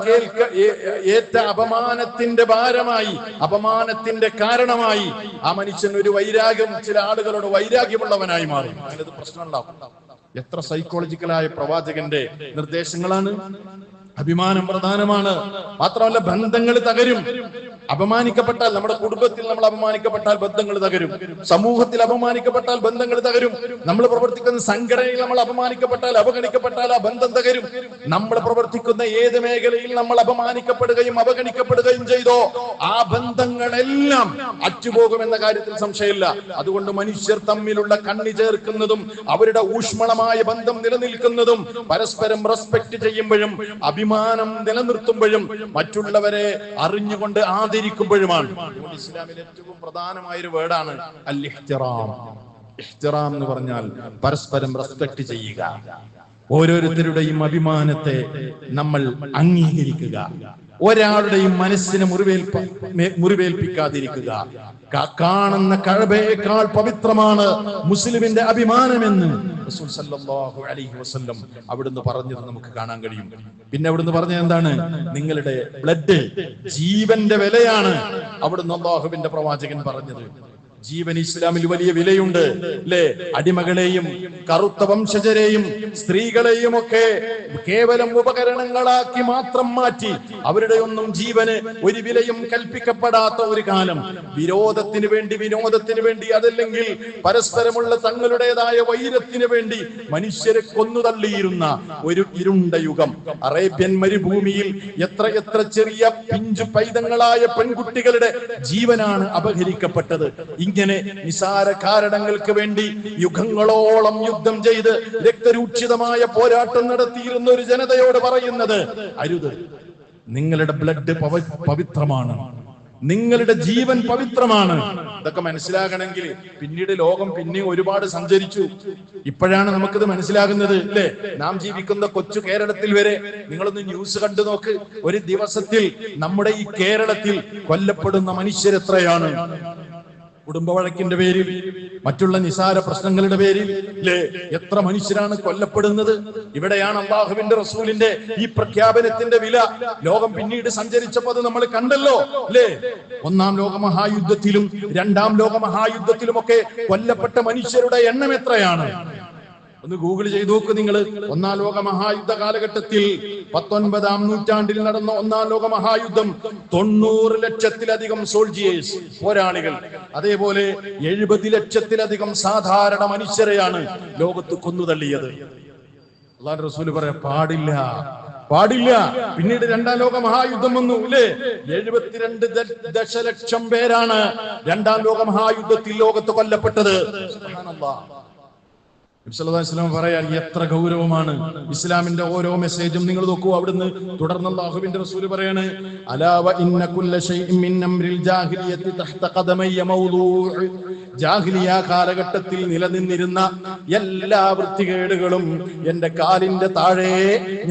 ഏറ്റ അപമാനത്തിന്റെ ഭാരമായി, അപമാനത്തിന്റെ കാരണമായി ആ മനുഷ്യൻ ഒരു വൈരാഗ്യം, ചില ആളുകളോട് വൈരാഗ്യമുള്ളവനായി മാറി. അതിനത് പ്രശ്നമുണ്ടാവും. എത്ര സൈക്കോളജിക്കലായ പ്രവാചകന്റെ നിർദ്ദേശങ്ങളാണ്. അഭിമാനം പ്രധാനമാണ്. മാത്രമല്ല ബന്ധങ്ങൾ തകരും. അപമാനിക്കപ്പെട്ടാൽ, നമ്മുടെ കുടുംബത്തിൽ നമ്മൾ അപമാനിക്കപ്പെട്ടാൽ ബന്ധങ്ങൾ തകരും. സമൂഹത്തിൽ അപമാനിക്കപ്പെട്ടാൽ ബന്ധങ്ങൾ തകരും. നമ്മൾ പ്രവർത്തിക്കുന്ന സംഘടനയിൽ നമ്മൾ അപമാനിക്കപ്പെട്ടാൽ, അവഗണിക്കപ്പെട്ടാൽ ആ ബന്ധം തകരും. നമ്മൾ പ്രവർത്തിക്കുന്ന ഏത് മേഖലയിൽ നമ്മൾ അപമാനിക്കപ്പെടുകയും അവഗണിക്കപ്പെടുകയും ചെയ്തോ ആ ബന്ധങ്ങളെല്ലാം അറ്റുപോകുമെന്ന കാര്യത്തിൽ സംശയമില്ല. അതുകൊണ്ട് മനുഷ്യർ തമ്മിലുള്ള കണ്ണി ചേർക്കുന്നതും അവരുടെ ഊഷ്മളമായ ബന്ധം നിലനിൽക്കുന്നതും പരസ്പരം റെസ്പെക്ട് ചെയ്യുമ്പോഴും അഭിമാനം നിലനിർത്തുമ്പോഴും മറ്റുള്ളവരെ അറിഞ്ഞുകൊണ്ട് ആദരിക്കുമ്പോഴുമാണ്. ഇസ്ലാമിൽ ഏറ്റവും പ്രധാനമായ ഒരു വേർഡാണ് അൽ ഇഹ്തിറാം. ഇഹ്തിറാം എന്ന് പറഞ്ഞാൽ പരസ്പരം റെസ്പെക്ട് ചെയ്യുക. ഓരോരുത്തരുടെയും അഭിമാനത്തെ നമ്മൾ അംഗീകരിക്കുക. ഒരാളുടെയും മനസ്സിനെ മുറിവേൽപ്പിക്കാതിരിക്കുക. കാണുന്ന കഅബയേക്കാൾ പവിത്രമാണ് മുസ്ലിമിന്റെ അഭിമാനമെന്ന് റസൂൽ സല്ലല്ലാഹു അലൈഹി വസല്ലം അവിടുന്ന് പറഞ്ഞത് നമുക്ക് കാണാൻ കഴിയും. പിന്നെ അവിടുന്ന് പറഞ്ഞത് എന്താണ്? നിങ്ങളുടെ ബ്ലഡ് ജീവന്റെ വിലയാണ് അവിടുന്ന് അല്ലാഹുവിന്റെ പ്രവാചകൻ പറഞ്ഞത്. ജീവൻ ഇസ്ലാമിൽ വലിയ വിലയുണ്ട് അല്ലേ? അടിമകളെയും കറുത്ത വംശജരെയും സ്ത്രീകളെയും ഒക്കെ കേവലം ഉപകരണങ്ങളാക്കി മാത്രം മാറ്റി അവരുടെ ഒന്നും ജീവന് ഒരു വിലയും കൽപ്പിക്കപ്പെടാത്ത ഒരു കാലം, വിനോദത്തിന് വേണ്ടി അതല്ലെങ്കിൽ പരസ്പരമുള്ള തങ്ങളുടേതായ വൈരത്തിന് വേണ്ടി മനുഷ്യരെ കൊന്നുതള്ളിയിരുന്ന ഒരു ഇരുണ്ട യുഗം. അറേബ്യൻ മരുഭൂമിയിൽ എത്ര ചെറിയ പിഞ്ചു പൈതങ്ങളായ പെൺകുട്ടികളുടെ ജീവനാണ് അപഹരിക്കപ്പെട്ടത്. ഇങ്ങനെ നിസാര കാരണങ്ങൾക്ക് വേണ്ടി യുഗങ്ങളോളം യുദ്ധം ചെയ്ത് രക്തരൂക്ഷിതമായ പോരാട്ടം നടത്തിയിരുന്ന ഒരു ജനതയോട് പറയുന്നത് അരുത്. നിങ്ങളുടെ ബ്ലഡ് പവിത്രമാണ്, നിങ്ങളുടെ ജീവൻ പവിത്രമാണ്. ഇതൊക്കെ മനസ്സിലാകണമെങ്കിൽ പിന്നീട് ലോകം പിന്നെ ഒരുപാട് സഞ്ചരിച്ചു. ഇപ്പോഴാണ് നമുക്കിത് മനസ്സിലാകുന്നത് അല്ലേ? നാം ജീവിക്കുന്ന കൊച്ചു കേരളത്തിൽ വരെ നിങ്ങളൊന്ന് ന്യൂസ് കണ്ടു നോക്ക്. ഒരു ദിവസത്തിൽ നമ്മുടെ ഈ കേരളത്തിൽ കൊല്ലപ്പെടുന്ന മനുഷ്യരെത്രയാണ്? കുടുംബ വഴക്കിന്റെ പേരിൽ, മറ്റുള്ള നിസാര പ്രശ്നങ്ങളുടെ പേരിൽ എത്ര മനുഷ്യരാണ് കൊല്ലപ്പെടുന്നത്? ഇവിടെയാണ് അല്ലാഹുവിന്റെ റസൂലിന്റെ ഈ പ്രഖ്യാപനത്തിന്റെ വില. ലോകം പിന്നീട് സഞ്ചരിച്ചപ്പോൾ അത് നമ്മൾ കണ്ടല്ലോ അല്ലേ? ഒന്നാം ലോക മഹായുദ്ധത്തിലും രണ്ടാം ലോക മഹായുദ്ധത്തിലും ഒക്കെ കൊല്ലപ്പെട്ട മനുഷ്യരുടെ എണ്ണം എത്രയാണ്? ഒന്ന് ഗൂഗിൾ ചെയ്ത് നോക്ക് നിങ്ങൾ. ഒന്നാം ലോക മഹായുദ്ധ കാലഘട്ടത്തിൽ 19-ാം നൂറ്റാണ്ടിൽ നടന്ന ഒന്നാം ലോക മഹായുദ്ധം 90 ലക്ഷത്തിലധികം സോൾജിയേഴ്സ്, പോരാളികൾ, അതേപോലെ 70 ലക്ഷത്തിലധികം സാധാരണ മനുഷ്യരെയാണ് ലോകത്ത് കൊന്നുതള്ളിയത്. അല്ലാഹുവിന്റെ റസൂൽ പറയാ പാടില്ല. പിന്നീട് രണ്ടാം ലോക മഹായുദ്ധം വന്നു അല്ലേ? 72 ദശലക്ഷം പേരാണ് രണ്ടാം ലോക മഹായുദ്ധത്തിൽ ലോകത്ത് കൊല്ലപ്പെട്ടത്. സുബ്ഹാനല്ലാഹ്. പറയാൻ എത്ര ഗൗരവമാണ് ഇസ്ലാമിന്റെ ഓരോ മെസ്സേജും. നിങ്ങൾ നോക്കൂ, അവിടുന്ന് തുടർന്ന് അല്ലാഹുവിന്റെ റസൂൽ പറയാണ്, അലാ വ ഇന്ന കുല്ല ശൈഇൻ മിൻ അംരിൽ ജാഹിലിയത്തി തഹ്ത ഖദമയ്യ മൗദൂഉ. ജാഹിലിയ കാലഘട്ടത്തിൽ നിലനിന്നിരുന്ന എല്ലാ വൃത്തികേടുകളും എന്റെ കാലിന്റെ താഴെ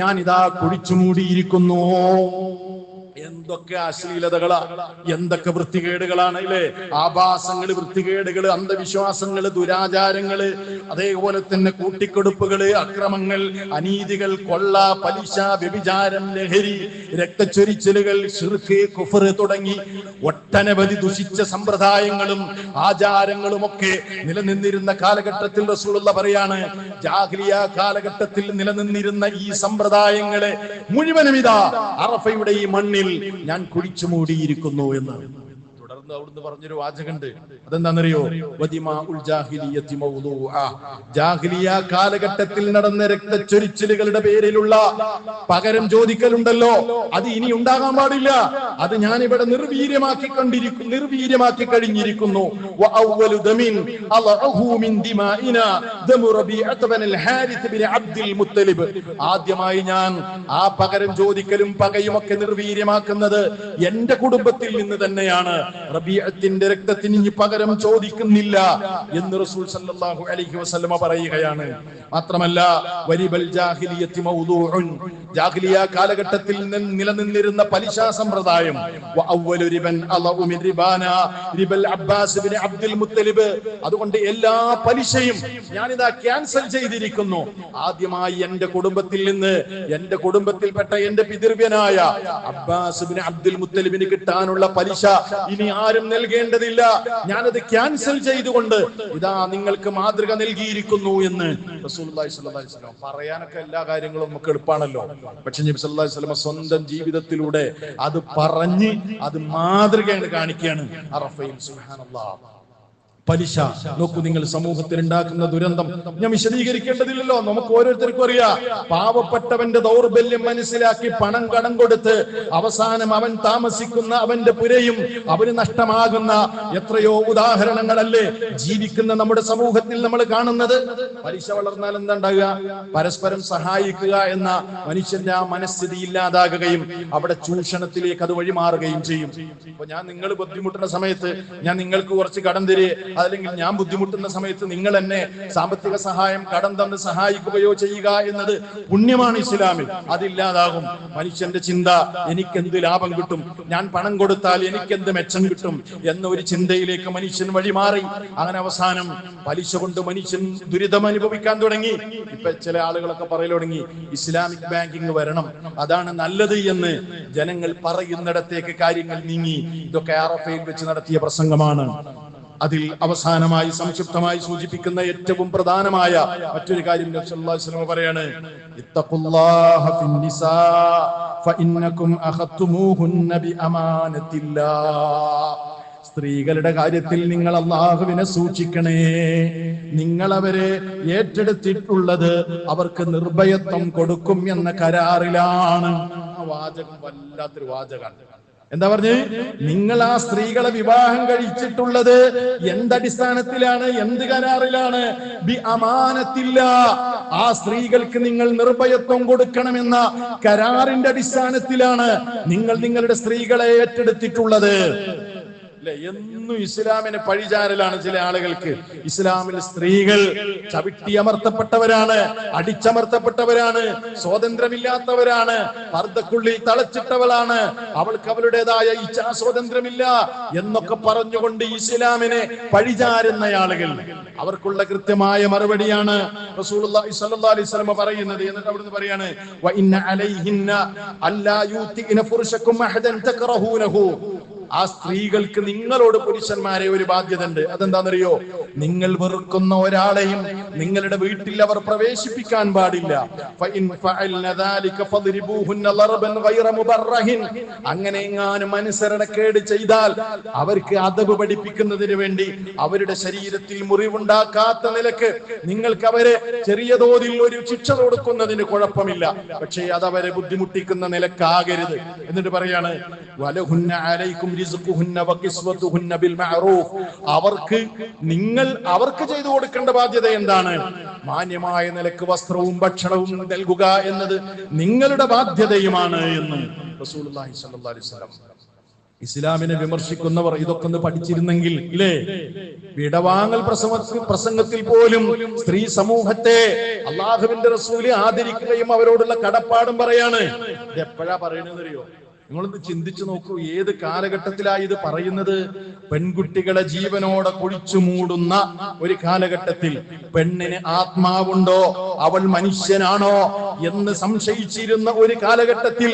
ഞാൻ ഇതാ കുഴിച്ചു മൂടിയിരിക്കുന്നു. എന്തൊക്കെ അശ്ലീലതകളാ, എന്തൊക്കെ വൃത്തികേടുകളാണ് അല്ലേ? ആഭാസങ്ങള്, വൃത്തികേടുകള്, അന്ധവിശ്വാസങ്ങള്, ദുരാചാരങ്ങള്, അതേപോലെ തന്നെ കൂട്ടിക്കൊടുപ്പുകള്, അക്രമങ്ങൾ, അനീതികൾ, കൊള്ള, പലിശ, വ്യഭിചാരം, ലഹരി, രക്തച്ചൊരിച്ചിലുകൾ, ശിർക്ക്, കുഫർ തുടങ്ങി ഒട്ടനവധി ദുഷിച്ച സമ്പ്രദായങ്ങളും ആചാരങ്ങളും ഒക്കെ നിലനിന്നിരുന്ന കാലഘട്ടത്തിൽ റസൂലുള്ളാഹി പറയാണ്, ജാഹിലിയ കാലഘട്ടത്തിൽ നിലനിന്നിരുന്ന ഈ സമ്പ്രദായങ്ങളെ മുഴുവനും ഇതാ അറഫയുടെ ഈ മണ്ണിൽ ഞാൻ കുഴിച്ചു മൂടിയിരിക്കുന്നു എന്ന്. തുടർന്ന് അവിടുന്ന് പറഞ്ഞൊരു വാചകമുണ്ട്. അതെന്താണെന്നറിയോ? ജാഹിലിയ കാലഘട്ടത്തിൽ നടന്ന രക്തച്ചൊരിച്ചിലുകളുടെ പേരിലുള്ള പകരം ചോദിക്കലുണ്ടല്ലോ, അത് ഇനി ഉണ്ടാകാൻ പാടില്ല. അത് ഞാൻ ഇവിടെ നിർവീര്യമാക്കി കഴിഞ്ഞിരിക്കുന്നു. ആദ്യമായി ഞാൻ ആ പകരം ചോദിക്കലും പകയും ഒക്കെ നിർവീര്യമാക്കുന്നത് എന്റെ കുടുംബത്തിൽ നിന്ന് തന്നെയാണ്. റബീഅത്തിന്റെ രക്തത്തിന് ഇനി പകരം ചോദിക്കുന്നില്ല എന്ന് റസൂൽ സല്ലല്ലാഹു അലൈഹി വസല്ലമ പറയുകയാണ്. മാത്രമല്ല, വരിബൽ ജാഹിലിയത്തി മൗദൂഉൻ, ജാഹിലിയ കാലഘട്ടത്തിൽ നിലനിന്നിരുന്ന പലിശ സമ്പ്രദായം. അതുകൊണ്ട് എല്ലാ പലിശയും ഞാനിതാ ക്യാൻസൽ ചെയ്തിരിക്കുന്നു. ആദ്യമായി എന്റെ കുടുംബത്തിൽ നിന്ന്, എന്റെ കുടുംബത്തിൽപ്പെട്ട എന്റെ പിതൃവ്യനായ അബ്ബാസ് ബിൻ അബ്ദുൽ മുത്തലിബിന് കിട്ടാനുള്ള പലിശ ഇനി ആരും നൽകേണ്ടതില്ല. ഞാനത് ക്യാൻസൽ ചെയ്തുകൊണ്ട് ഇതാ നിങ്ങൾക്ക് മാതൃക നൽകിയിരിക്കുന്നു എന്ന് റസൂലുള്ളാഹി സ്വല്ലല്ലാഹു അലൈഹി വസല്ലം. പറയാനൊക്കെ എല്ലാ കാര്യങ്ങളും നമുക്ക് എളുപ്പമാണല്ലോ. പക്ഷെ നബി സല്ലല്ലാഹു അലൈഹി വസല്ലം സ്വന്തം ജീവിതത്തിലൂടെ അത് പറഞ്ഞ് അത് മാതൃകയാണ് കാണിക്കുകയാണ്. അറഫയിൽ സുബ്ഹാനല്ലാഹ്. പലിശ നോക്കൂ നിങ്ങൾ, സമൂഹത്തിൽ ഉണ്ടാക്കുന്ന ദുരന്തം ഞാൻ വിശദീകരിക്കേണ്ടതില്ലല്ലോ. നമുക്ക് ഓരോരുത്തർക്കും അറിയാം. പാവപ്പെട്ടവന്റെ ദൗർബല്യം മനസ്സിലാക്കി പണം കടം കൊടുത്ത് അവസാനം അവൻ താമസിക്കുന്ന അവന്റെ പുരയും അവന് നഷ്ടമാകുന്ന എത്രയോ ഉദാഹരണങ്ങളല്ലേ ജീവിക്കുന്ന നമ്മുടെ സമൂഹത്തിൽ നമ്മൾ കാണുന്നത്. പലിശ വളർന്നാൽ എന്താ ഉണ്ടാകുക? പരസ്പരം സഹായിക്കുക എന്ന മനുഷ്യന്റെ ആ മനസ്ഥിതി ഇല്ലാതാകുകയും അവിടെ ചൂഷണത്തിലേക്ക് അത് വഴിമാറുകയും ചെയ്യും. അപ്പൊ ഞാൻ നിങ്ങൾ ബുദ്ധിമുട്ടുന്ന സമയത്ത് ഞാൻ നിങ്ങൾക്ക് കുറച്ച് കടം തരേ, അല്ലെങ്കിൽ ഞാൻ ബുദ്ധിമുട്ടുന്ന സമയത്ത് നിങ്ങൾ എന്നെ സാമ്പത്തിക സഹായം കടം തന്ന് സഹായിക്കുകയോ ചെയ്യുക എന്നത് പുണ്യമാണ് ഇസ്ലാമിൽ. അതില്ലാതാകും. മനുഷ്യന്റെ ചിന്ത എനിക്കെന്ത് ലാഭം കിട്ടും, ഞാൻ പണം കൊടുത്താൽ എനിക്കെന്ത് മെച്ചം കിട്ടും എന്ന ഒരു ചിന്തയിലേക്ക് മനുഷ്യൻ വഴിമാറി. അങ്ങനെ അവസാനം പലിശ കൊണ്ട് മനുഷ്യൻ ദുരിതം അനുഭവിക്കാൻ തുടങ്ങി. ഇപ്പൊ ചില ആളുകളൊക്കെ പറയൽ തുടങ്ങി ഇസ്ലാമിക് ബാങ്കിങ് വരണം, അതാണ് നല്ലത് എന്ന് ജനങ്ങൾ പറയുന്നിടത്തേക്ക് കാര്യങ്ങൾ നീങ്ങി. ഇതൊക്കെ അറഫയിൽ വെച്ച് നടത്തിയ പ്രസംഗമാണ്. അതിൽ അവസാനമായി സംക്ഷിപ്തമായി സൂചിപ്പിക്കുന്ന ഏറ്റവും പ്രധാനമായ മറ്റൊരു കാര്യം നബി സല്ലല്ലാഹു അലൈഹി വസല്ലം പറയാണ്, ഇത്തഖുല്ലാഹ ഫിന്നിസാ ഫഇന്നകും അഖത്തുമൂഹുന്ന ബിഅമാനത്തില്ലാഹ്. സ്ത്രീകളുടെ കാര്യത്തിൽ നിങ്ങൾ അല്ലാഹുവിനെ സൂക്ഷിക്കണേ. നിങ്ങൾ അവരെ ഏറ്റെടുത്തിട്ടുള്ളത് അവർക്ക് നിർഭയത്വം കൊടുക്കും എന്ന കരാറിലാണ്. ആ വാചകം വല്ലാത്തൊരു വാചകമാണ്. എന്താ പറഞ്ഞ്? നിങ്ങൾ ആ സ്ത്രീകളെ വിവാഹം കഴിച്ചിട്ടുള്ളത് എന്തടിസ്ഥാനത്തിലാണ്, എന്ത് കരാറിലാണ്? ബി അമാനത്തില്ല. ആ സ്ത്രീകൾക്ക് നിങ്ങൾ നിർഭയത്വം കൊടുക്കണമെന്ന കരാറിന്റെ അടിസ്ഥാനത്തിലാണ് നിങ്ങൾ നിങ്ങളുടെ സ്ത്രീകളെ ഏറ്റെടുത്തിട്ടുള്ളത്. എന്നും ഇസ്ലാമിന് പഴിചാരലാണ് ചില ആളുകൾക്ക്. ഇസ്ലാമിൽ സ്ത്രീകൾ ചവിട്ടിയമർത്തപ്പെട്ടവരാണ്, അടിച്ചമർത്തപ്പെട്ടവരാണ്, സ്വാതന്ത്ര്യമില്ലാത്തവരാണ്, പർദ്ദക്കുള്ളിൽ തളച്ചിട്ടവളാണ്, അവൾക്ക് അവളുടേതായ ഇച്ഛാ സ്വാതന്ത്ര്യമില്ല എന്നൊക്കെ പറഞ്ഞുകൊണ്ട് ഇസ്ലാമിനെ പഴിചാരുന്ന ആളുകൾ, അവർക്കുള്ള കൃത്യമായ മറുപടിയാണ് റസൂലുള്ളാഹി സ്വല്ലല്ലാഹു അലൈഹി വസല്ലം പറയുന്നത്. എന്നിട്ട് അവിടുന്ന് പറയാണ്, വ ഇന്ന അലൈഹിന്ന അല്ലാ യൂതിന ഫുർശകും അഹദൻ തക്റഹൂനഹു. ആ സ്ത്രീകൾക്ക് നിങ്ങളോട് പുരുഷന്മാരെ ഒരു ബാധ്യത ഉണ്ട്. അതെന്താണെന്നറിയോ? നിങ്ങൾ വെറുക്കുന്ന ഒരാളെയും നിങ്ങളുടെ വീട്ടിൽ അവർ പ്രവേശിപ്പിക്കാൻ പാടില്ല. അങ്ങനെ എങ്ങാനും അനുസരണക്കേട് ചെയ്താൽ അവർക്ക് അദബ് പഠിപ്പിക്കുന്നതിന് വേണ്ടി അവരുടെ ശരീരത്തിൽ മുറിവുണ്ടാക്കാത്ത നിലക്ക് നിങ്ങൾക്ക് അവരെ ചെറിയ തോതിൽ ഒരു ശിക്ഷ കൊടുക്കുന്നതിന് കുഴപ്പമില്ല. പക്ഷേ അത് അവരെ ബുദ്ധിമുട്ടിക്കുന്ന നിലക്കാകരുത്. എന്നിട്ട് പറയാണ്, വലഹുന്ന അലൈക്കും അവർക്ക് നിങ്ങൾ അവർക്ക് ചെയ്തു കൊടുക്കേണ്ട ബാധ്യത എന്താണ്? മാന്യമായ നിലക്ക് വസ്ത്രവും ഭക്ഷണവും നൽകുക എന്നത് നിങ്ങളുടെ ബാധ്യതയുമാണ് എന്ന് റസൂലുള്ളാഹി സ്വല്ലല്ലാഹു അലൈഹി വസല്ലം. ഇസ്ലാമിനെ വിമർശിക്കുന്നവർ ഇതൊക്കെ ഒന്ന് പഠിച്ചിരുന്നെങ്കിൽ ഇല്ലേ, വിടവാങ്ങൽ പ്രസംഗത്തിൽ പോലും സ്ത്രീ സമൂഹത്തെ അള്ളാഹുവിന്റെ റസൂല് ആദരിക്കുകയും അവരോടുള്ള കടപ്പാടും പറയാണ്. ഇത് എപ്പോഴാ പറയണെന്നറിയോ? നിങ്ങളൊന്ന് ചിന്തിച്ചു നോക്കൂ, ഏത് കാലഘട്ടത്തിലായി ഇത് പറയുന്നത്? പെൺകുട്ടികളെ ജീവനോടെ കുഴിച്ചു മൂടുന്ന ഒരു കാലഘട്ടത്തിൽ, പെണ്ണിന് ആത്മാവുണ്ടോ, അവൾ മനുഷ്യനാണോ എന്ന് സംശയിച്ചിരുന്ന ഒരു കാലഘട്ടത്തിൽ,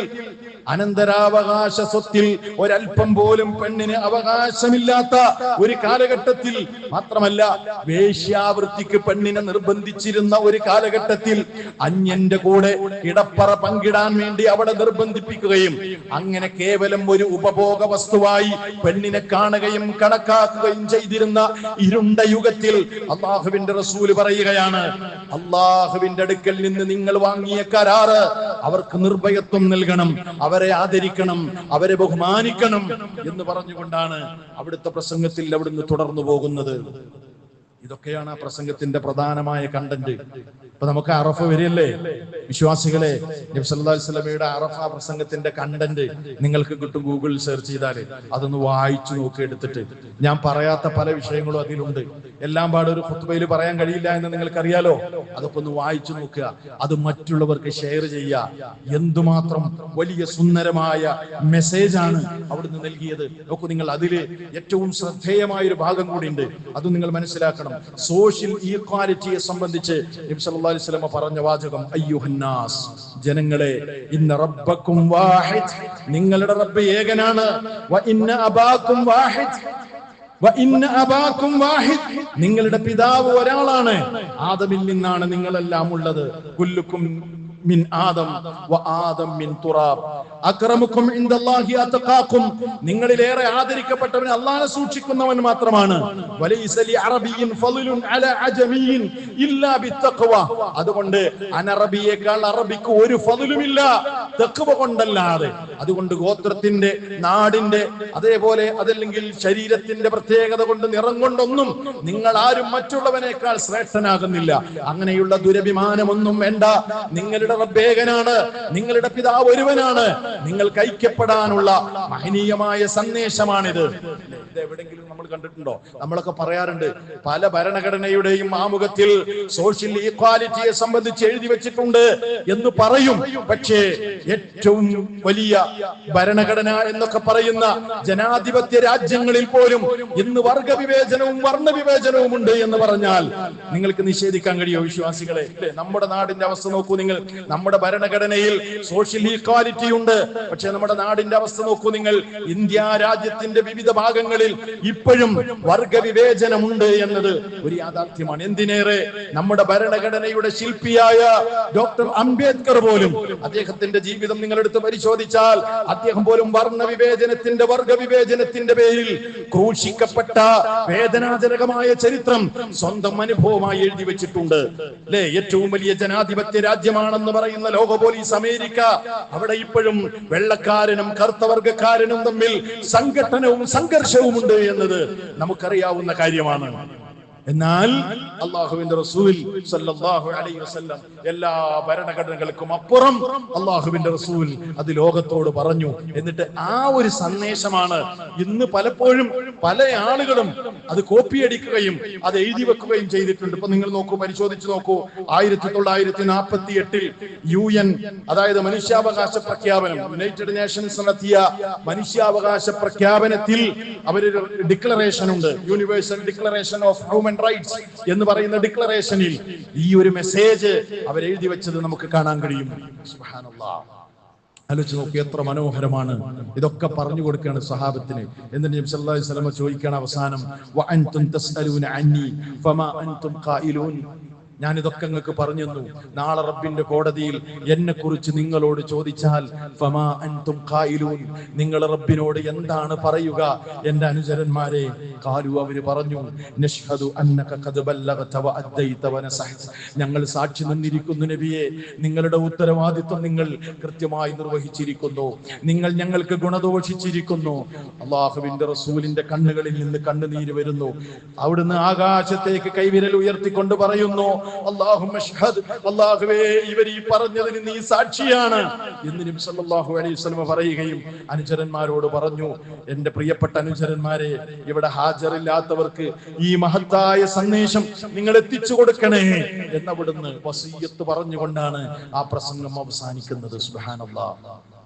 അനന്തരാവകാശ സ്വത്തിൽ ഒരൽപ്പം പോലും പെണ്ണിന് അവകാശമില്ലാത്ത ഒരു കാലഘട്ടത്തിൽ, മാത്രമല്ല വേശ്യാവൃത്തിക്ക് പെണ്ണിനെ നിർബന്ധിച്ചിരുന്ന ഒരു കാലഘട്ടത്തിൽ, അന്യന്റെ കൂടെ ഇടപ്പറ പങ്കിടാൻ വേണ്ടി അവളെ നിർബന്ധിപ്പിക്കുകയും അങ്ങനെ കേവലം ഒരു ഉപഭോഗ വസ്തുവായി പെണ്ണിനെ കാണുകയും കണക്കാക്കുകയും ചെയ്തിരുന്ന ഇരുണ്ട യുഗത്തിൽ അള്ളാഹുവിന്റെ റസൂല് പറയുകയാണ്, അള്ളാഹുവിന്റെ അടുക്കൽ നിന്ന് നിങ്ങൾ വാങ്ങിയ കരാറ് അവർക്ക് നിർഭയത്വം നൽകണം, അവരെ ആദരിക്കണം, അവരെ ബഹുമാനിക്കണം എന്ന് പറഞ്ഞുകൊണ്ടാണ് അവിടുത്തെ പ്രസംഗത്തിൽ അവിടുന്ന് തുടർന്നു പോകുന്നത്. ഇതൊക്കെയാണ് ആ പ്രസംഗത്തിന്റെ പ്രധാനമായ കണ്ടന്റ്. ഇപ്പൊ നമുക്ക് അറഫ വരില്ലേ, വിശ്വാസികളെ, നബി സല്ലല്ലാഹു അലൈഹി വസല്ലമയുടെ അറഫ പ്രസംഗത്തിന്റെ കണ്ടന്റ് നിങ്ങൾക്ക് കിട്ടും. ഗൂഗിളിൽ സെർച്ച് ചെയ്താൽ അതൊന്ന് വായിച്ചു നോക്കി എടുത്തിട്ട്. ഞാൻ പറയാത്ത പല വിഷയങ്ങളും അതിലുണ്ട്. എല്ലാം പാടെ ഒരു ഖുത്ബയിൽ പറയാൻ കഴിയില്ല എന്ന് നിങ്ങൾക്കറിയാലോ. അതൊക്കെ ഒന്ന് വായിച്ചു നോക്കുക, അത് മറ്റുള്ളവർക്ക് ഷെയർ ചെയ്യുക. എന്തുമാത്രം വലിയ സുന്ദരമായ മെസ്സേജാണ് അവിടുന്ന് നൽകിയത് നോക്കൂ നിങ്ങൾ. അതില് ഏറ്റവും ശ്രദ്ധേയമായ ഒരു ഭാഗം കൂടി ഉണ്ട്, അത് നിങ്ങൾ മനസ്സിലാക്കണം. സോഷ്യൽ ഈക്വാലിറ്റിയെ സംബന്ധിച്ച് നബി സല്ലല്ലാഹു അലൈഹി വസല്ലം പറഞ്ഞ വാചകം, അയ്യുഹന്നാസ്, ജനങ്ങളെ, ഇന്ന റബ്ബക്കും വാഹിദ്, നിങ്ങളുടെ റബ്ബ് ഏകനാണ്. വ ഇന്ന അബാക്കും വാഹിദ്, വ ഇന്ന അബാക്കും വാഹിദ്, നിങ്ങളുടെ പിതാവ് ഒരാളാണ്. ആദമിൽ നിന്നാണ് നിങ്ങളെല്ലാം ഉള്ളത്. കുല്ലുക്കും മിൻ ആദം വ ആദം മിൻ തുറാബ് അക്രമുക്കും ഇൻദല്ലാഹി അത്ഖാക്കും, നിങ്ങളിലേറെ ആദരിക്കപ്പെട്ടവൻ അല്ലാഹനെ സൂക്ഷിക്കുന്നവൻ മാത്രമാണ്. വലൈസ ലി അറബിയ്യിൻ ഫളലുൻ അലാ അജമിയ്യിൻ ഇല്ലാ ബിത്തഖ്വ, അതുകൊണ്ട് അനറബിയേക്കാൾ അറബിക്ക് ഒരു ഫളലുമില്ല തഖ്വ കൊണ്ടല്ലാതെ. അതുകൊണ്ട് ഗോത്രത്തിന്റെ, നാടിന്റെ, അതേപോലെ അതല്ലെങ്കിൽ ശരീരത്തിന്റെ പ്രത്യേകത കൊണ്ട്, നിറം കൊണ്ടൊന്നും നിങ്ങൾ ആരും മറ്റുള്ളവനേക്കാൾ ശ്രേഷ്ഠനാകുന്നില്ല. അങ്ങനെയുള്ള ദുരഭിമാനമൊന്നും വേണ്ട. നിങ്ങളുടെ റബ്ബേകനാണ്, നിങ്ങളുടെ പിതാവ് ഒരുവനാണ്. നിങ്ങൾക്ക് ഐക്യപ്പെടാനുള്ള മഹനീയമായ സന്ദേശമാണിത്. ഇത് എവിടെങ്കിലും നമ്മൾ കണ്ടിട്ടുണ്ടോ? നമ്മളൊക്കെ പറയാറുണ്ട്, പല ഭരണഘടനയുടെയും ആമുഖത്തിൽ സോഷ്യൽ ഈക്വാലിറ്റിയെ സംബന്ധിച്ച് എഴുതി വെച്ചിട്ടുണ്ട് എന്ന് പറയും. പക്ഷേ ഏറ്റവും വലിയ ഭരണഘടന എന്നൊക്കെ പറയുന്ന ജനാധിപത്യ രാജ്യങ്ങളിൽ പോലും ഇന്ന് വർഗവിവേചനവും വർണ്ണവിവേചനവും ഉണ്ട് എന്ന് പറഞ്ഞാൽ നിങ്ങൾക്ക് നിഷേധിക്കാൻ കഴിയുമോ വിശ്വാസികളെ? നമ്മുടെ നാടിന്റെ അവസ്ഥ നോക്കൂ നിങ്ങൾ. നമ്മുടെ ഭരണഘടനയിൽ സോഷ്യൽ ഈക്വാലിറ്റി ഉണ്ട്, പക്ഷെ നമ്മുടെ നാടിന്റെ അവസ്ഥ നോക്കൂ നിങ്ങൾ. ഇന്ത്യ രാജ്യത്തിന്റെ വിവിധ ഭാഗങ്ങളിൽ ഇപ്പോഴും വർഗവിവേചനമുണ്ട് എന്നത് ഒരു യാഥാർത്ഥ്യമാണ്. എന്തിനേറെ, നമ്മുടെ ഭരണഘടനയുടെ ശില്പിയായ ഡോക്ടർ അംബേദ്കർ പോലും, അദ്ദേഹത്തിന്റെ ജീവിതം നിങ്ങളെടുത്ത് പരിശോധിച്ചാൽ അദ്ദേഹം പോലും വർഗവിവേചനത്തിന്റെ പേരിൽ ക്രൂശിക്കപ്പെട്ട വേദനാജനകമായ ചരിത്രം സ്വന്തം അനുഭവമായി എഴുതി വെച്ചിട്ടുണ്ട്. അല്ലെ, ഏറ്റവും വലിയ ജനാധിപത്യ രാജ്യമാണെന്ന് പറയുന്ന ലോക പോലീസ് അമേരിക്ക, അവിടെ ഇപ്പോഴും വെള്ളക്കാരനും കറുത്തവർഗക്കാരനും തമ്മിൽ സംഘട്ടനവും സംഘർഷവും ഉണ്ട് എന്നത് നമുക്കറിയാവുന്ന കാര്യമാണ്. എന്നാൽ അള്ളാഹുവിന്റെ റസൂൽ സല്ലല്ലാഹു അലൈഹി വസല്ലം എല്ലാ ഭരണഘടനകൾക്കും അപ്പുറം അള്ളാഹുവിന്റെ റസൂൽ അത് ലോകത്തോട് പറഞ്ഞു. എന്നിട്ട് ആ ഒരു സന്ദേശമാണ് ഇന്ന് പലപ്പോഴും പല ആളുകളും അത് കോപ്പിയടിക്കുകയും അത് എഴുതി വെക്കുകയും ചെയ്തിട്ടുണ്ട്. ഇപ്പൊ നിങ്ങൾ നോക്കൂ, പരിശോധിച്ചു നോക്കൂ. 1948 UN, അതായത് മനുഷ്യാവകാശ പ്രഖ്യാപനം, യുണൈറ്റഡ് നേഷൻസ് നടത്തിയ മനുഷ്യാവകാശ പ്രഖ്യാപനത്തിൽ അവരൊരു ഡിക്ലറേഷൻ ഉണ്ട്, universal declaration of human rights എന്ന് പറയുന്ന ഡിക്ലറേഷനിൽ ഈ ഒരു മെസ്സേജ് അവരെഴുതി വെച്ചത് നമുക്ക് കാണാൻ കഴിയും. സുബ്ഹാനല്ലാഹ്, ആലോചിച്ച് നോക്കി, എത്ര മനോഹരമാണ്. ഇതൊക്കെ പറഞ്ഞു കൊടുക്കുകയാണ് സഹാബത്തിന്. എന്നിട്ട് നബി സല്ലല്ലാഹു അലൈഹി വസല്ലം ചോദിക്കുകയാണ് അവസാനം, വ അൻതും തസ്അലൂന അന്നി ഫമാ അൻതും ഖായിലൂൻ, ഞാനിതൊക്കെ നിങ്ങൾക്ക് പറഞ്ഞു തന്നു. നാളെ റബ്ബിന്റെ കോടതിയിൽ എന്നെ കുറിച്ച് നിങ്ങളോട് ചോദിച്ചാൽ ഫമാ അൻതും ഖായിലൂൻ, നിങ്ങൾ റബ്ബിനോട് എന്താണ് പറയുക എന്റെ അനുചരന്മാരെ? ഖാലു, അവര് പറഞ്ഞു, നഷ്ഹദു അന്നക ഖദ് ബല്ലഗത വ അദ്ദൈത വ നസഹത, ഞങ്ങൾ സാക്ഷി നിന്നിരിക്കുന്നു നബിയെ, നിങ്ങളുടെ ഉത്തരവാദിത്വം നിങ്ങൾ കൃത്യമായി നിർവഹിച്ചിരിക്കുന്നു, നിങ്ങൾ ഞങ്ങൾക്ക് ഗുണദോഷിച്ചിരിക്കുന്നു. അല്ലാഹുവിന്റെ റസൂലിന്റെ കണ്ണുകളിൽ നിന്ന് കണ്ണുനീര് വരുന്നു. അവിടുന്ന് ആകാശത്തേക്ക് കൈവിരൽ ഉയർത്തിക്കൊണ്ട് പറയുന്നു, അല്ലാഹുമ്മ ഷ്ഹദ്, അല്ലാഹുവേ ഇവർ ഈ പറഞ്ഞതിന് നീ സാക്ഷിയാണ് എന്ന് നബി സല്ലല്ലാഹു അലൈഹി വസല്ലം പറയുകയും അനുചരന്മാരോട് പറഞ്ഞു, എന്റെ പ്രിയപ്പെട്ട അനുചരന്മാരെ, ഇവിടെ ഹാജറില്ലാത്തവർക്ക് ഈ മഹത്തായ സന്ദേശം നിങ്ങൾ എത്തിച്ചു കൊടുക്കണേ എന്നവിടുന്ന് വസിയ്യത്ത് പറഞ്ഞുകൊണ്ടാണ് ആ പ്രസംഗം അവസാനിക്കുന്നത്. സുബ്ഹാനല്ലാഹ്,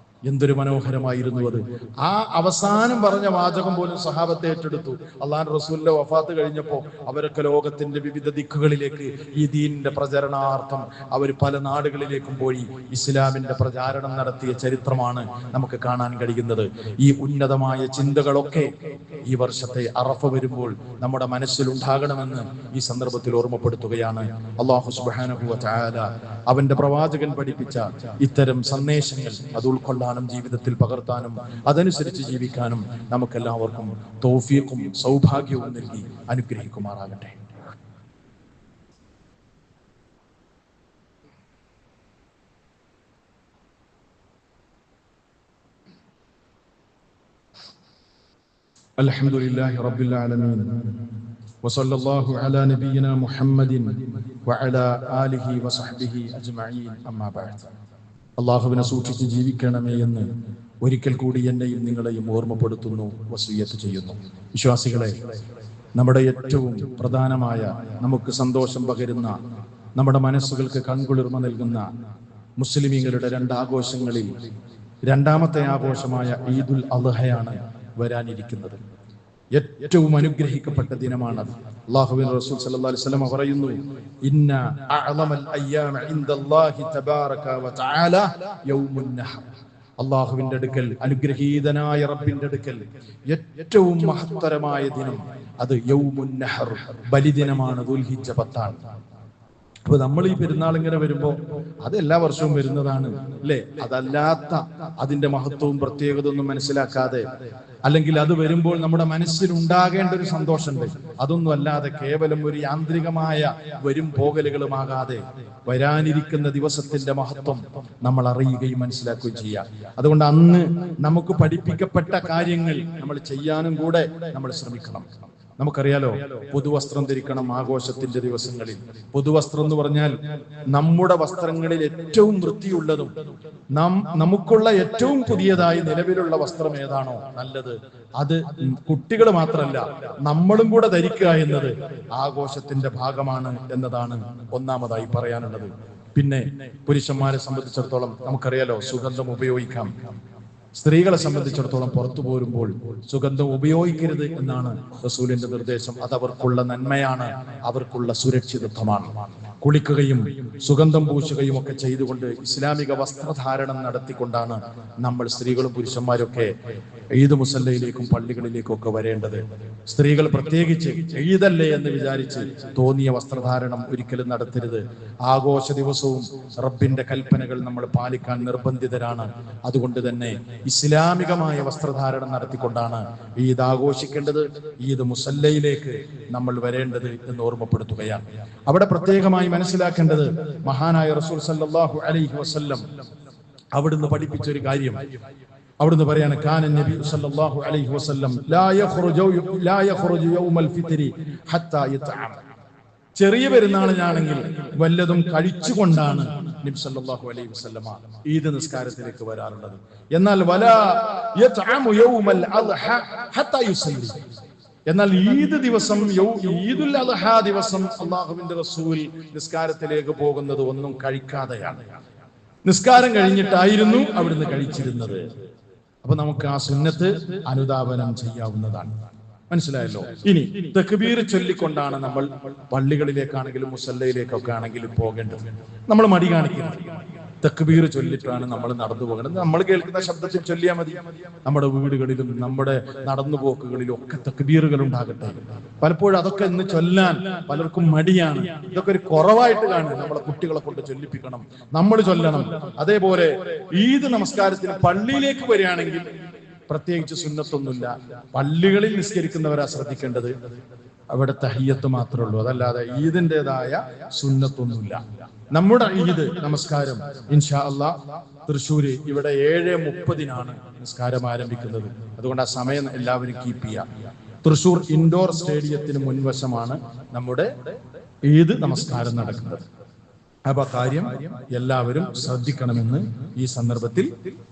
എന്തൊരു മനോഹരമായിരുന്നു അത്. ആ അവസാനം പറഞ്ഞ വാചകം പോലും സഹാബത്തെ ഏറ്റെടുത്തു. അള്ളാഹുവിന്റെ റസൂലിന്റെ വഫാത്ത് കഴിഞ്ഞപ്പോ അവരൊക്കെ ലോകത്തിന്റെ വിവിധ ദിക്കുകളിലേക്ക് ഈ ദീനിന്റെ പ്രചരണാർത്ഥം അവർ പല നാടുകളിലേക്കും പോയി ഇസ്ലാമിന്റെ പ്രചാരണം നടത്തിയ ചരിത്രമാണ് നമുക്ക് കാണാൻ കഴിയുന്നത്. ഈ ഉന്നതമായ ചിന്തകളൊക്കെ ഈ വർഷത്തെ അറഫ വരുമ്പോൾ നമ്മുടെ മനസ്സിൽ ഉണ്ടാകണമെന്ന് ഈ സന്ദർഭത്തിൽ ഓർമ്മപ്പെടുത്തുകയാണ്. അല്ലാഹു സുബ്ഹാനഹു വ തആല അവന്റെ പ്രവാചകൻ പഠിപ്പിച്ച ഇത്തരം സന്ദേശങ്ങൾ അത് ഉൾക്കൊള്ളാൻ ജീവിതത്തിൽ പകർത്താനും അതനുസരിച്ച് ജീവിക്കാനും നമുക്കെല്ലാവർക്കും തൗഫീഖും സൗഭാഗ്യവും നൽകി അനുഗ്രഹിക്കുമാറാകട്ടെ. അൽഹംദുലില്ലാഹി റബ്ബിൽ ആലമീൻ വസല്ലല്ലാഹു അലാ നബിയിനാ മുഹമ്മദിൻ വഅലാ ആലിഹി വസഹ്ബിഹി അജ്മഈൻ. അമ്മാ ബഅദ്. അല്ലാഹുവിനെ സൂക്ഷിച്ച് ജീവിക്കണമേ എന്ന് ഒരിക്കൽ കൂടി എന്നെയും നിങ്ങളെയും ഓർമ്മപ്പെടുത്തുന്നു, വസിയ്യത്ത് ചെയ്യുന്നു. വിശ്വാസികളെ, നമ്മുടെ ഏറ്റവും പ്രധാനമായ, നമുക്ക് സന്തോഷം പകരുന്ന, നമ്മുടെ മനസ്സുകൾക്ക് കൺകുളിർമ നൽകുന്ന മുസ്ലിമീങ്ങളുടെ രണ്ടാഘോഷങ്ങളിൽ രണ്ടാമത്തെ ആഘോഷമായ ഈദുൽ അദ്ഹയാണ് വരാനിരിക്കുന്നത്. ഏറ്റവും അനുഗ്രഹിക്കപ്പെട്ട ദിനമാണത്. അല്ലാഹുവിന്റെ റസൂൽ സല്ലല്ലാഹു അലൈഹി വസല്ലം പറയുന്നു, ഇന്ന അഅ്ളമൽ അയ്യാമ ഇൻദല്ലാഹി തബാറക വതആല യൗമുൻ നഹർ. അല്ലാഹുവിന്റെ അടുക്കൽ, അനുഗ്രഹീതനായ റബ്ബിന്റെ അടുക്കൽ ഏറ്റവും മഹത്തരമായ ദിനം അത് യൗമുൻ നഹർ, ബലിദിനമാണ്. ദുൽഹിജ്ജ 10. അപ്പൊ നമ്മൾ ഈ പെരുന്നാൾ ഇങ്ങനെ വരുമ്പോ അത് എല്ലാ വർഷവും വരുന്നതാണ് അല്ലേ? അതല്ലാത്ത അതിന്റെ മഹത്വവും പ്രത്യേകത ഒന്നും മനസ്സിലാക്കാതെ, അല്ലെങ്കിൽ അത് വരുമ്പോൾ നമ്മുടെ മനസ്സിൽ ഉണ്ടാകേണ്ട ഒരു സന്തോഷമുണ്ട്, അതൊന്നും അല്ലാതെ കേവലം ഒരു യാന്ത്രികമായ വരും പോകലുകളുമാകാതെ വരാനിരിക്കുന്ന ദിവസത്തിന്റെ മഹത്വം നമ്മൾ അറിയുകയും മനസ്സിലാക്കുകയും ചെയ്യാം. അതുകൊണ്ട് അന്ന് നമുക്ക് പഠിപ്പിക്കപ്പെട്ട കാര്യങ്ങൾ നമ്മൾ ചെയ്യാനും കൂടെ നമ്മൾ ശ്രമിക്കണം. നമുക്കറിയാലോ, പുതുവസ്ത്രം ധരിക്കണം ആഘോഷത്തിന്റെ ദിവസങ്ങളിൽ. പുതുവസ്ത്രം എന്ന് പറഞ്ഞാൽ നമ്മുടെ വസ്ത്രങ്ങളിൽ ഏറ്റവും വൃത്തിയുള്ളതും നമുക്കുള്ള ഏറ്റവും പുതിയതായി നിലവിലുള്ള വസ്ത്രം ഏതാണോ നല്ലത്, അത് കുട്ടികൾ മാത്രമല്ല നമ്മളും കൂടെ ധരിക്കുക എന്നത് ആഘോഷത്തിന്റെ ഭാഗമാണ് എന്നതാണ് ഒന്നാമതായി പറയാനുള്ളത്. പിന്നെ പുരുഷന്മാരെ സംബന്ധിച്ചിടത്തോളം നമുക്കറിയാലോ, സുഗന്ധം ഉപയോഗിക്കാം. സ്ത്രീകളെ സംബന്ധിച്ചിടത്തോളം പുറത്തു പോരുമ്പോൾ സുഗന്ധം ഉപയോഗിക്കരുത് എന്നാണ് റസൂലിന്റെ നിർദ്ദേശം. അത് അവർക്കുള്ള നന്മയാണ്, അവർക്കുള്ള സുരക്ഷിതത്വമാണ്. കുളിക്കുകയും സുഗന്ധം പൂശുകയും ഒക്കെ ചെയ്തുകൊണ്ട് ഇസ്ലാമിക വസ്ത്രധാരണം നടത്തിക്കൊണ്ടാണ് നമ്മൾ സ്ത്രീകളും പുരുഷന്മാരൊക്കെ ഈദ് മുസല്ലയിലേക്കും പള്ളികളിലേക്കും ഒക്കെ വരേണ്ടത്. സ്ത്രീകൾ പ്രത്യേകിച്ച് ഈദല്ലേ എന്ന് വിചാരിച്ച് തോന്നിയ വസ്ത്രധാരണം ഒരിക്കലും നടത്തരുത്. ആഘോഷ ദിവസവും റബ്ബിന്റെ കൽപ്പനകൾ നമ്മൾ പാലിക്കാൻ നിർബന്ധിതരാണ്. അതുകൊണ്ട് തന്നെ ഇസ്ലാമികമായ വസ്ത്രധാരണം നടത്തിക്കൊണ്ടാണ് ഈദ് ആഘോഷിക്കേണ്ടത്, ഈദ് മുസല്ലയിലേക്ക് നമ്മൾ വരേണ്ടത് എന്ന് ഓർമ്മപ്പെടുത്തുകയാണ്. അവിടെ പ്രത്യേകമായി മനസ്സിലാക്കേണ്ടത്, മഹാനായ റസൂൽ സല്ലല്ലാഹു അലൈഹി വസല്ലം അവിടുന്ന് പഠിപ്പിച്ച ഒരു കാര്യം അവിടുന്ന് പറയാണ്, കാന നബി സല്ലല്ലാഹു അലൈഹി വസല്ലം ലാ യഖ്റുജു യൗമൽ ഫിത്രി ഹത്താ യതഅം. ചെറിയ പെരുന്നാളിനാണെങ്കിൽ വല്ലതും കഴിച്ചുകൊണ്ടാണ് നബി സല്ലല്ലാഹു അലൈഹി വസല്ലമ ഈദ് നിസ്കാരത്തിലേക്ക് വരാറുള്ളത്. എന്നാൽ വലാ യതഅമു യൗമൽ അദ്ഹ ഹത്താ യുസല്ലി. എന്നാൽ ഈദ് ദിവസം, ഈദുൽ അദ്ഹ ദിവസം അല്ലാഹുവിന്റെ റസൂൽ നിസ്കാരത്തിലേക്ക് പോകുന്നത് ഒന്നും കഴിക്കാതെയാണ്. നിസ്കാരം കഴിഞ്ഞിട്ടായിരുന്നു അവിടുന്ന് കഴിച്ചിരുന്നത്. അപ്പൊ നമുക്ക് ആ സുന്നത്ത് അനുധാവനം ചെയ്യാവുന്നതാണ്. മനസ്സിലായല്ലോ? ഇനി തക്ബീർ ചൊല്ലിക്കൊണ്ടാണ് നമ്മൾ പള്ളികളിലേക്കാണെങ്കിലും മുസല്ലയിലേക്കൊക്കെ ആണെങ്കിലും പോകേണ്ടത്. നമ്മൾ മടി കാണിക്കരുത്. തക്ബീർ ചൊല്ലിട്ടാണ് നമ്മൾ നടന്നു പോകുന്നത്. നമ്മൾ കേൾക്കുന്ന ശബ്ദത്തിൽ ചൊല്ലിയാൽ മതി. നമ്മുടെ വീടുകളിലും നമ്മുടെ നടന്നുപോക്കുകളിലും ഒക്കെ തക്ബീറുകൾ ഉണ്ടാകട്ടെ. പലപ്പോഴും അതൊക്കെ ഇന്ന് ചൊല്ലാൻ പലർക്കും മടിയാണ്. ഇതൊക്കെ ഒരു കുറവായിട്ട് കാണും. നമ്മളെ കുട്ടികളെ കൊണ്ട് ചൊല്ലിപ്പിക്കണം, നമ്മൾ ചൊല്ലണം. അതേപോലെ ഈദ് നമസ്കാരത്തിന് പള്ളിയിലേക്ക് വരികയാണെങ്കിൽ പ്രത്യേകിച്ച് സുന്നത്തൊന്നുമില്ല. പള്ളികളിൽ നിസ്കരിക്കുന്നവരാ ശ്രദ്ധിക്കേണ്ടത്. അവിടെ തഹിയ്യത്ത് മാത്രമേ ഉള്ളൂ, അതല്ലാതെ ഈദിൻ്റെതായ സുന്നത്തൊന്നുമില്ല. നമ്മുടെ ഈദ് നമസ്കാരം ഇൻഷാ അല്ലാഹ് തൃശ്ശൂര് ഇവിടെ 7:30 നിസ്കാരം ആരംഭിക്കുന്നത്. അതുകൊണ്ട് ആ സമയം എല്ലാവരും കീപ്പ് ചെയ്യാം. തൃശ്ശൂർ ഇൻഡോർ സ്റ്റേഡിയത്തിന് മുൻവശമാണ് നമ്മുടെ ഈദ് നമസ്കാരം നടക്കുന്നത്. അപ്പൊ കാര്യം എല്ലാവരും ശ്രദ്ധിക്കണമെന്ന് ഈ സന്ദർഭത്തിൽ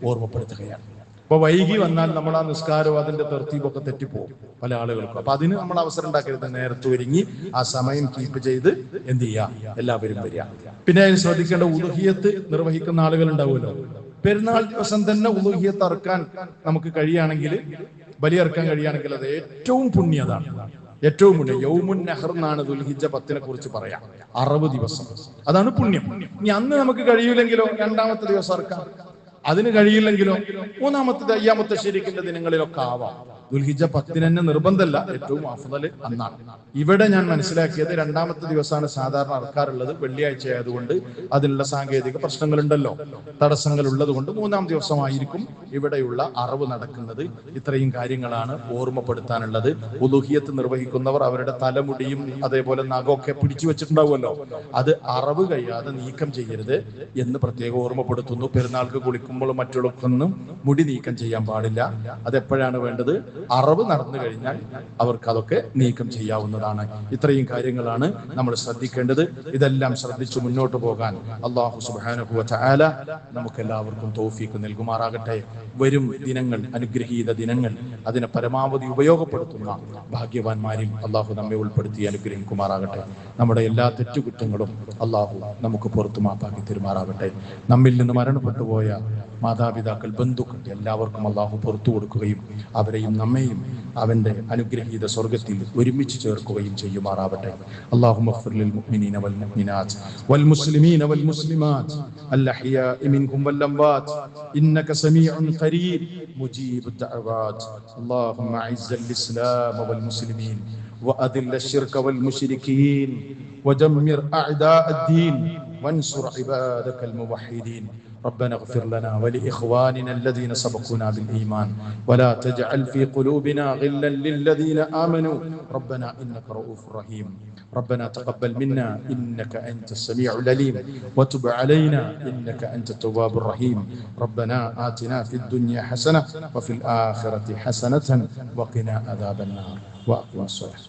ഓർമ്മപ്പെടുത്തുകയാണ്. അപ്പൊ വൈകി വന്നാൽ നമ്മൾ ആ നിസ്കാരവും അതിന്റെ തെർത്തീബൊക്കെ തെറ്റിപ്പോകും പല ആളുകൾക്കും. അപ്പൊ അതിന് നമ്മൾ അവസരം ഉണ്ടാക്കരുത്. നേരത്തെ ഒരുങ്ങി ആ സമയം കീപ്പ് ചെയ്ത് എന്ത് ചെയ്യുക, എല്ലാവരും വരിക. പിന്നെ അതിന് ശ്രദ്ധിക്കേണ്ട, ഉളുഹിയത്ത് നിർവഹിക്കുന്ന ആളുകൾ ഉണ്ടാവുമല്ലോ. പെരുന്നാൾ ദിവസം തന്നെ ഉളുഹിയത്ത് അറക്കാൻ നമുക്ക് കഴിയുകയാണെങ്കിൽ, ബലിയറക്കാൻ കഴിയുകയാണെങ്കിൽ അത് ഏറ്റവും പുണ്യതാണ്. ഏറ്റവും പുണ്യം യൗമുൻ നഹർ എന്നാണ് ദുൽഹിജ്ജ 10 കുറിച്ച് പറയാം. 60 ദിവസം, അതാണ് പുണ്യം. ഇനി അന്ന് നമുക്ക് കഴിയില്ലെങ്കിലോ രണ്ടാമത്തെ ദിവസം അറക്കാം. അതിന് കഴിയില്ലെങ്കിലോ മൂന്നാമത്തെ അയ്യാമത്തെ ശരീക്കിന്റെ ദിനങ്ങളിലൊക്കെ ആവാം. ദുൽഹിജ്ജ 10 തന്നെ നിർബന്ധമല്ല, ഏറ്റവും അഫ്ദൽ അന്നാണ്. ഇവിടെ ഞാൻ മനസ്സിലാക്കിയത് രണ്ടാമത്തെ ദിവസമാണ് സാധാരണ അറക്കാറുള്ളത്. വെള്ളിയാഴ്ച ആയതുകൊണ്ട് അതിനുള്ള സാങ്കേതിക പ്രശ്നങ്ങളുണ്ടല്ലോ, തടസ്സങ്ങൾ ഉള്ളത് കൊണ്ട് 3-ാം ദിവസമായിരിക്കും ഇവിടെയുള്ള അറവ് നടക്കുന്നത്. ഇത്രയും കാര്യങ്ങളാണ് ഓർമ്മപ്പെടുത്താനുള്ളത്. ഉലുഹിയത്ത് നിർവഹിക്കുന്നവർ അവരുടെ തലമുടിയും അതേപോലെ നഖമൊക്കെ പിടിച്ചു വെച്ചിട്ടുണ്ടാവുമല്ലോ, അത് അറവ് കഴിയാതെ നീക്കം ചെയ്യരുത് എന്ന് പ്രത്യേകം ഓർമ്മപ്പെടുത്തുന്നു. പെരുന്നാൾക്ക് കുളിക്കുമ്പോൾ മറ്റുള്ളവർക്കൊന്നും മുടി നീക്കം ചെയ്യാൻ പാടില്ല. അതെപ്പോഴാണ് വേണ്ടത്? അറിവ് നടന്നു കഴിഞ്ഞാൽ അവർക്ക് അതൊക്കെ നീക്കം ചെയ്യാവുന്നതാണ്. ഇത്രയും കാര്യങ്ങളാണ് നമ്മൾ ശ്രദ്ധിക്കേണ്ടത്. ഇതെല്ലാം ശ്രദ്ധിച്ചു മുന്നോട്ട് പോകാൻ അല്ലാഹു സുബ്ഹാനഹു വ തആല നമുക്കെല്ലാവർക്കും തൗഫീഖ് നൽകുമാറാകട്ടെ. വരും ദിനങ്ങൾ അനുഗ്രഹീത ദിനങ്ങൾ, അതിനെ പരമാവധി ഉപയോഗപ്പെടുത്തുന്ന ഭാഗ്യവാന്മാരിൽ അല്ലാഹു നമ്മെ ഉൾപ്പെടുത്തി അനുഗ്രഹിക്കുമാറാകട്ടെ. നമ്മുടെ എല്ലാ തെറ്റുകുറ്റങ്ങളും അല്ലാഹു നമുക്ക് പുറത്തു മാപ്പാക്കി തരുമാറാകട്ടെ. നമ്മിൽ നിന്ന് മരണപ്പെട്ടു പോയ മാതാപിതാക്കൾ, ബന്ധുക്കൾ എല്ലാവർക്കും അല്ലാഹു പുറത്തു കൊടുക്കുകയും അവരെയും നമ്മെയും അവന്റെ അനുഗ്രഹീത സ്വർഗ്ഗത്തിൽ ഒരുമിച്ച് ചേർക്കുകയും ചെയ്യുമാറാവട്ടെ. അല്ലാഹുമ്മ ഗ്ഫിർ ലിൽ മുഅ്മിനീന വൽ മുഅ്മിനാത്ത് വൽ മുസ്ലിമീന വൽ മുസ്ലിമാത്ത് അൽ അഹ്യാഇ മിൻഹും വൽ അംവാത്ത് ഇന്നക സമീഉൻ ഖരീബ് മുജീബുദ് ദഅവാത്ത്. അല്ലാഹുമ്മ അഇസ്സൽ ഇസ്ലാമ വൽ മുസ്ലിമീൻ വഅദില്ല الشرك والمشركين ودمر أعداء الدين وانصر عبادك الموحدين. ربنا اغفر لنا ولإخواننا الذين سبقونا بالإيمان ولا تجعل في قلوبنا غلا للذين آمنوا ربنا إنك رؤوف رحيم. ربنا تقبل منا إنك أنت السميع العليم وتب علينا إنك أنت التواب الرحيم. ربنا آتنا في الدنيا حسنة وفي الآخرة حسنة وقنا عذاب النار. وأقم الصلاة.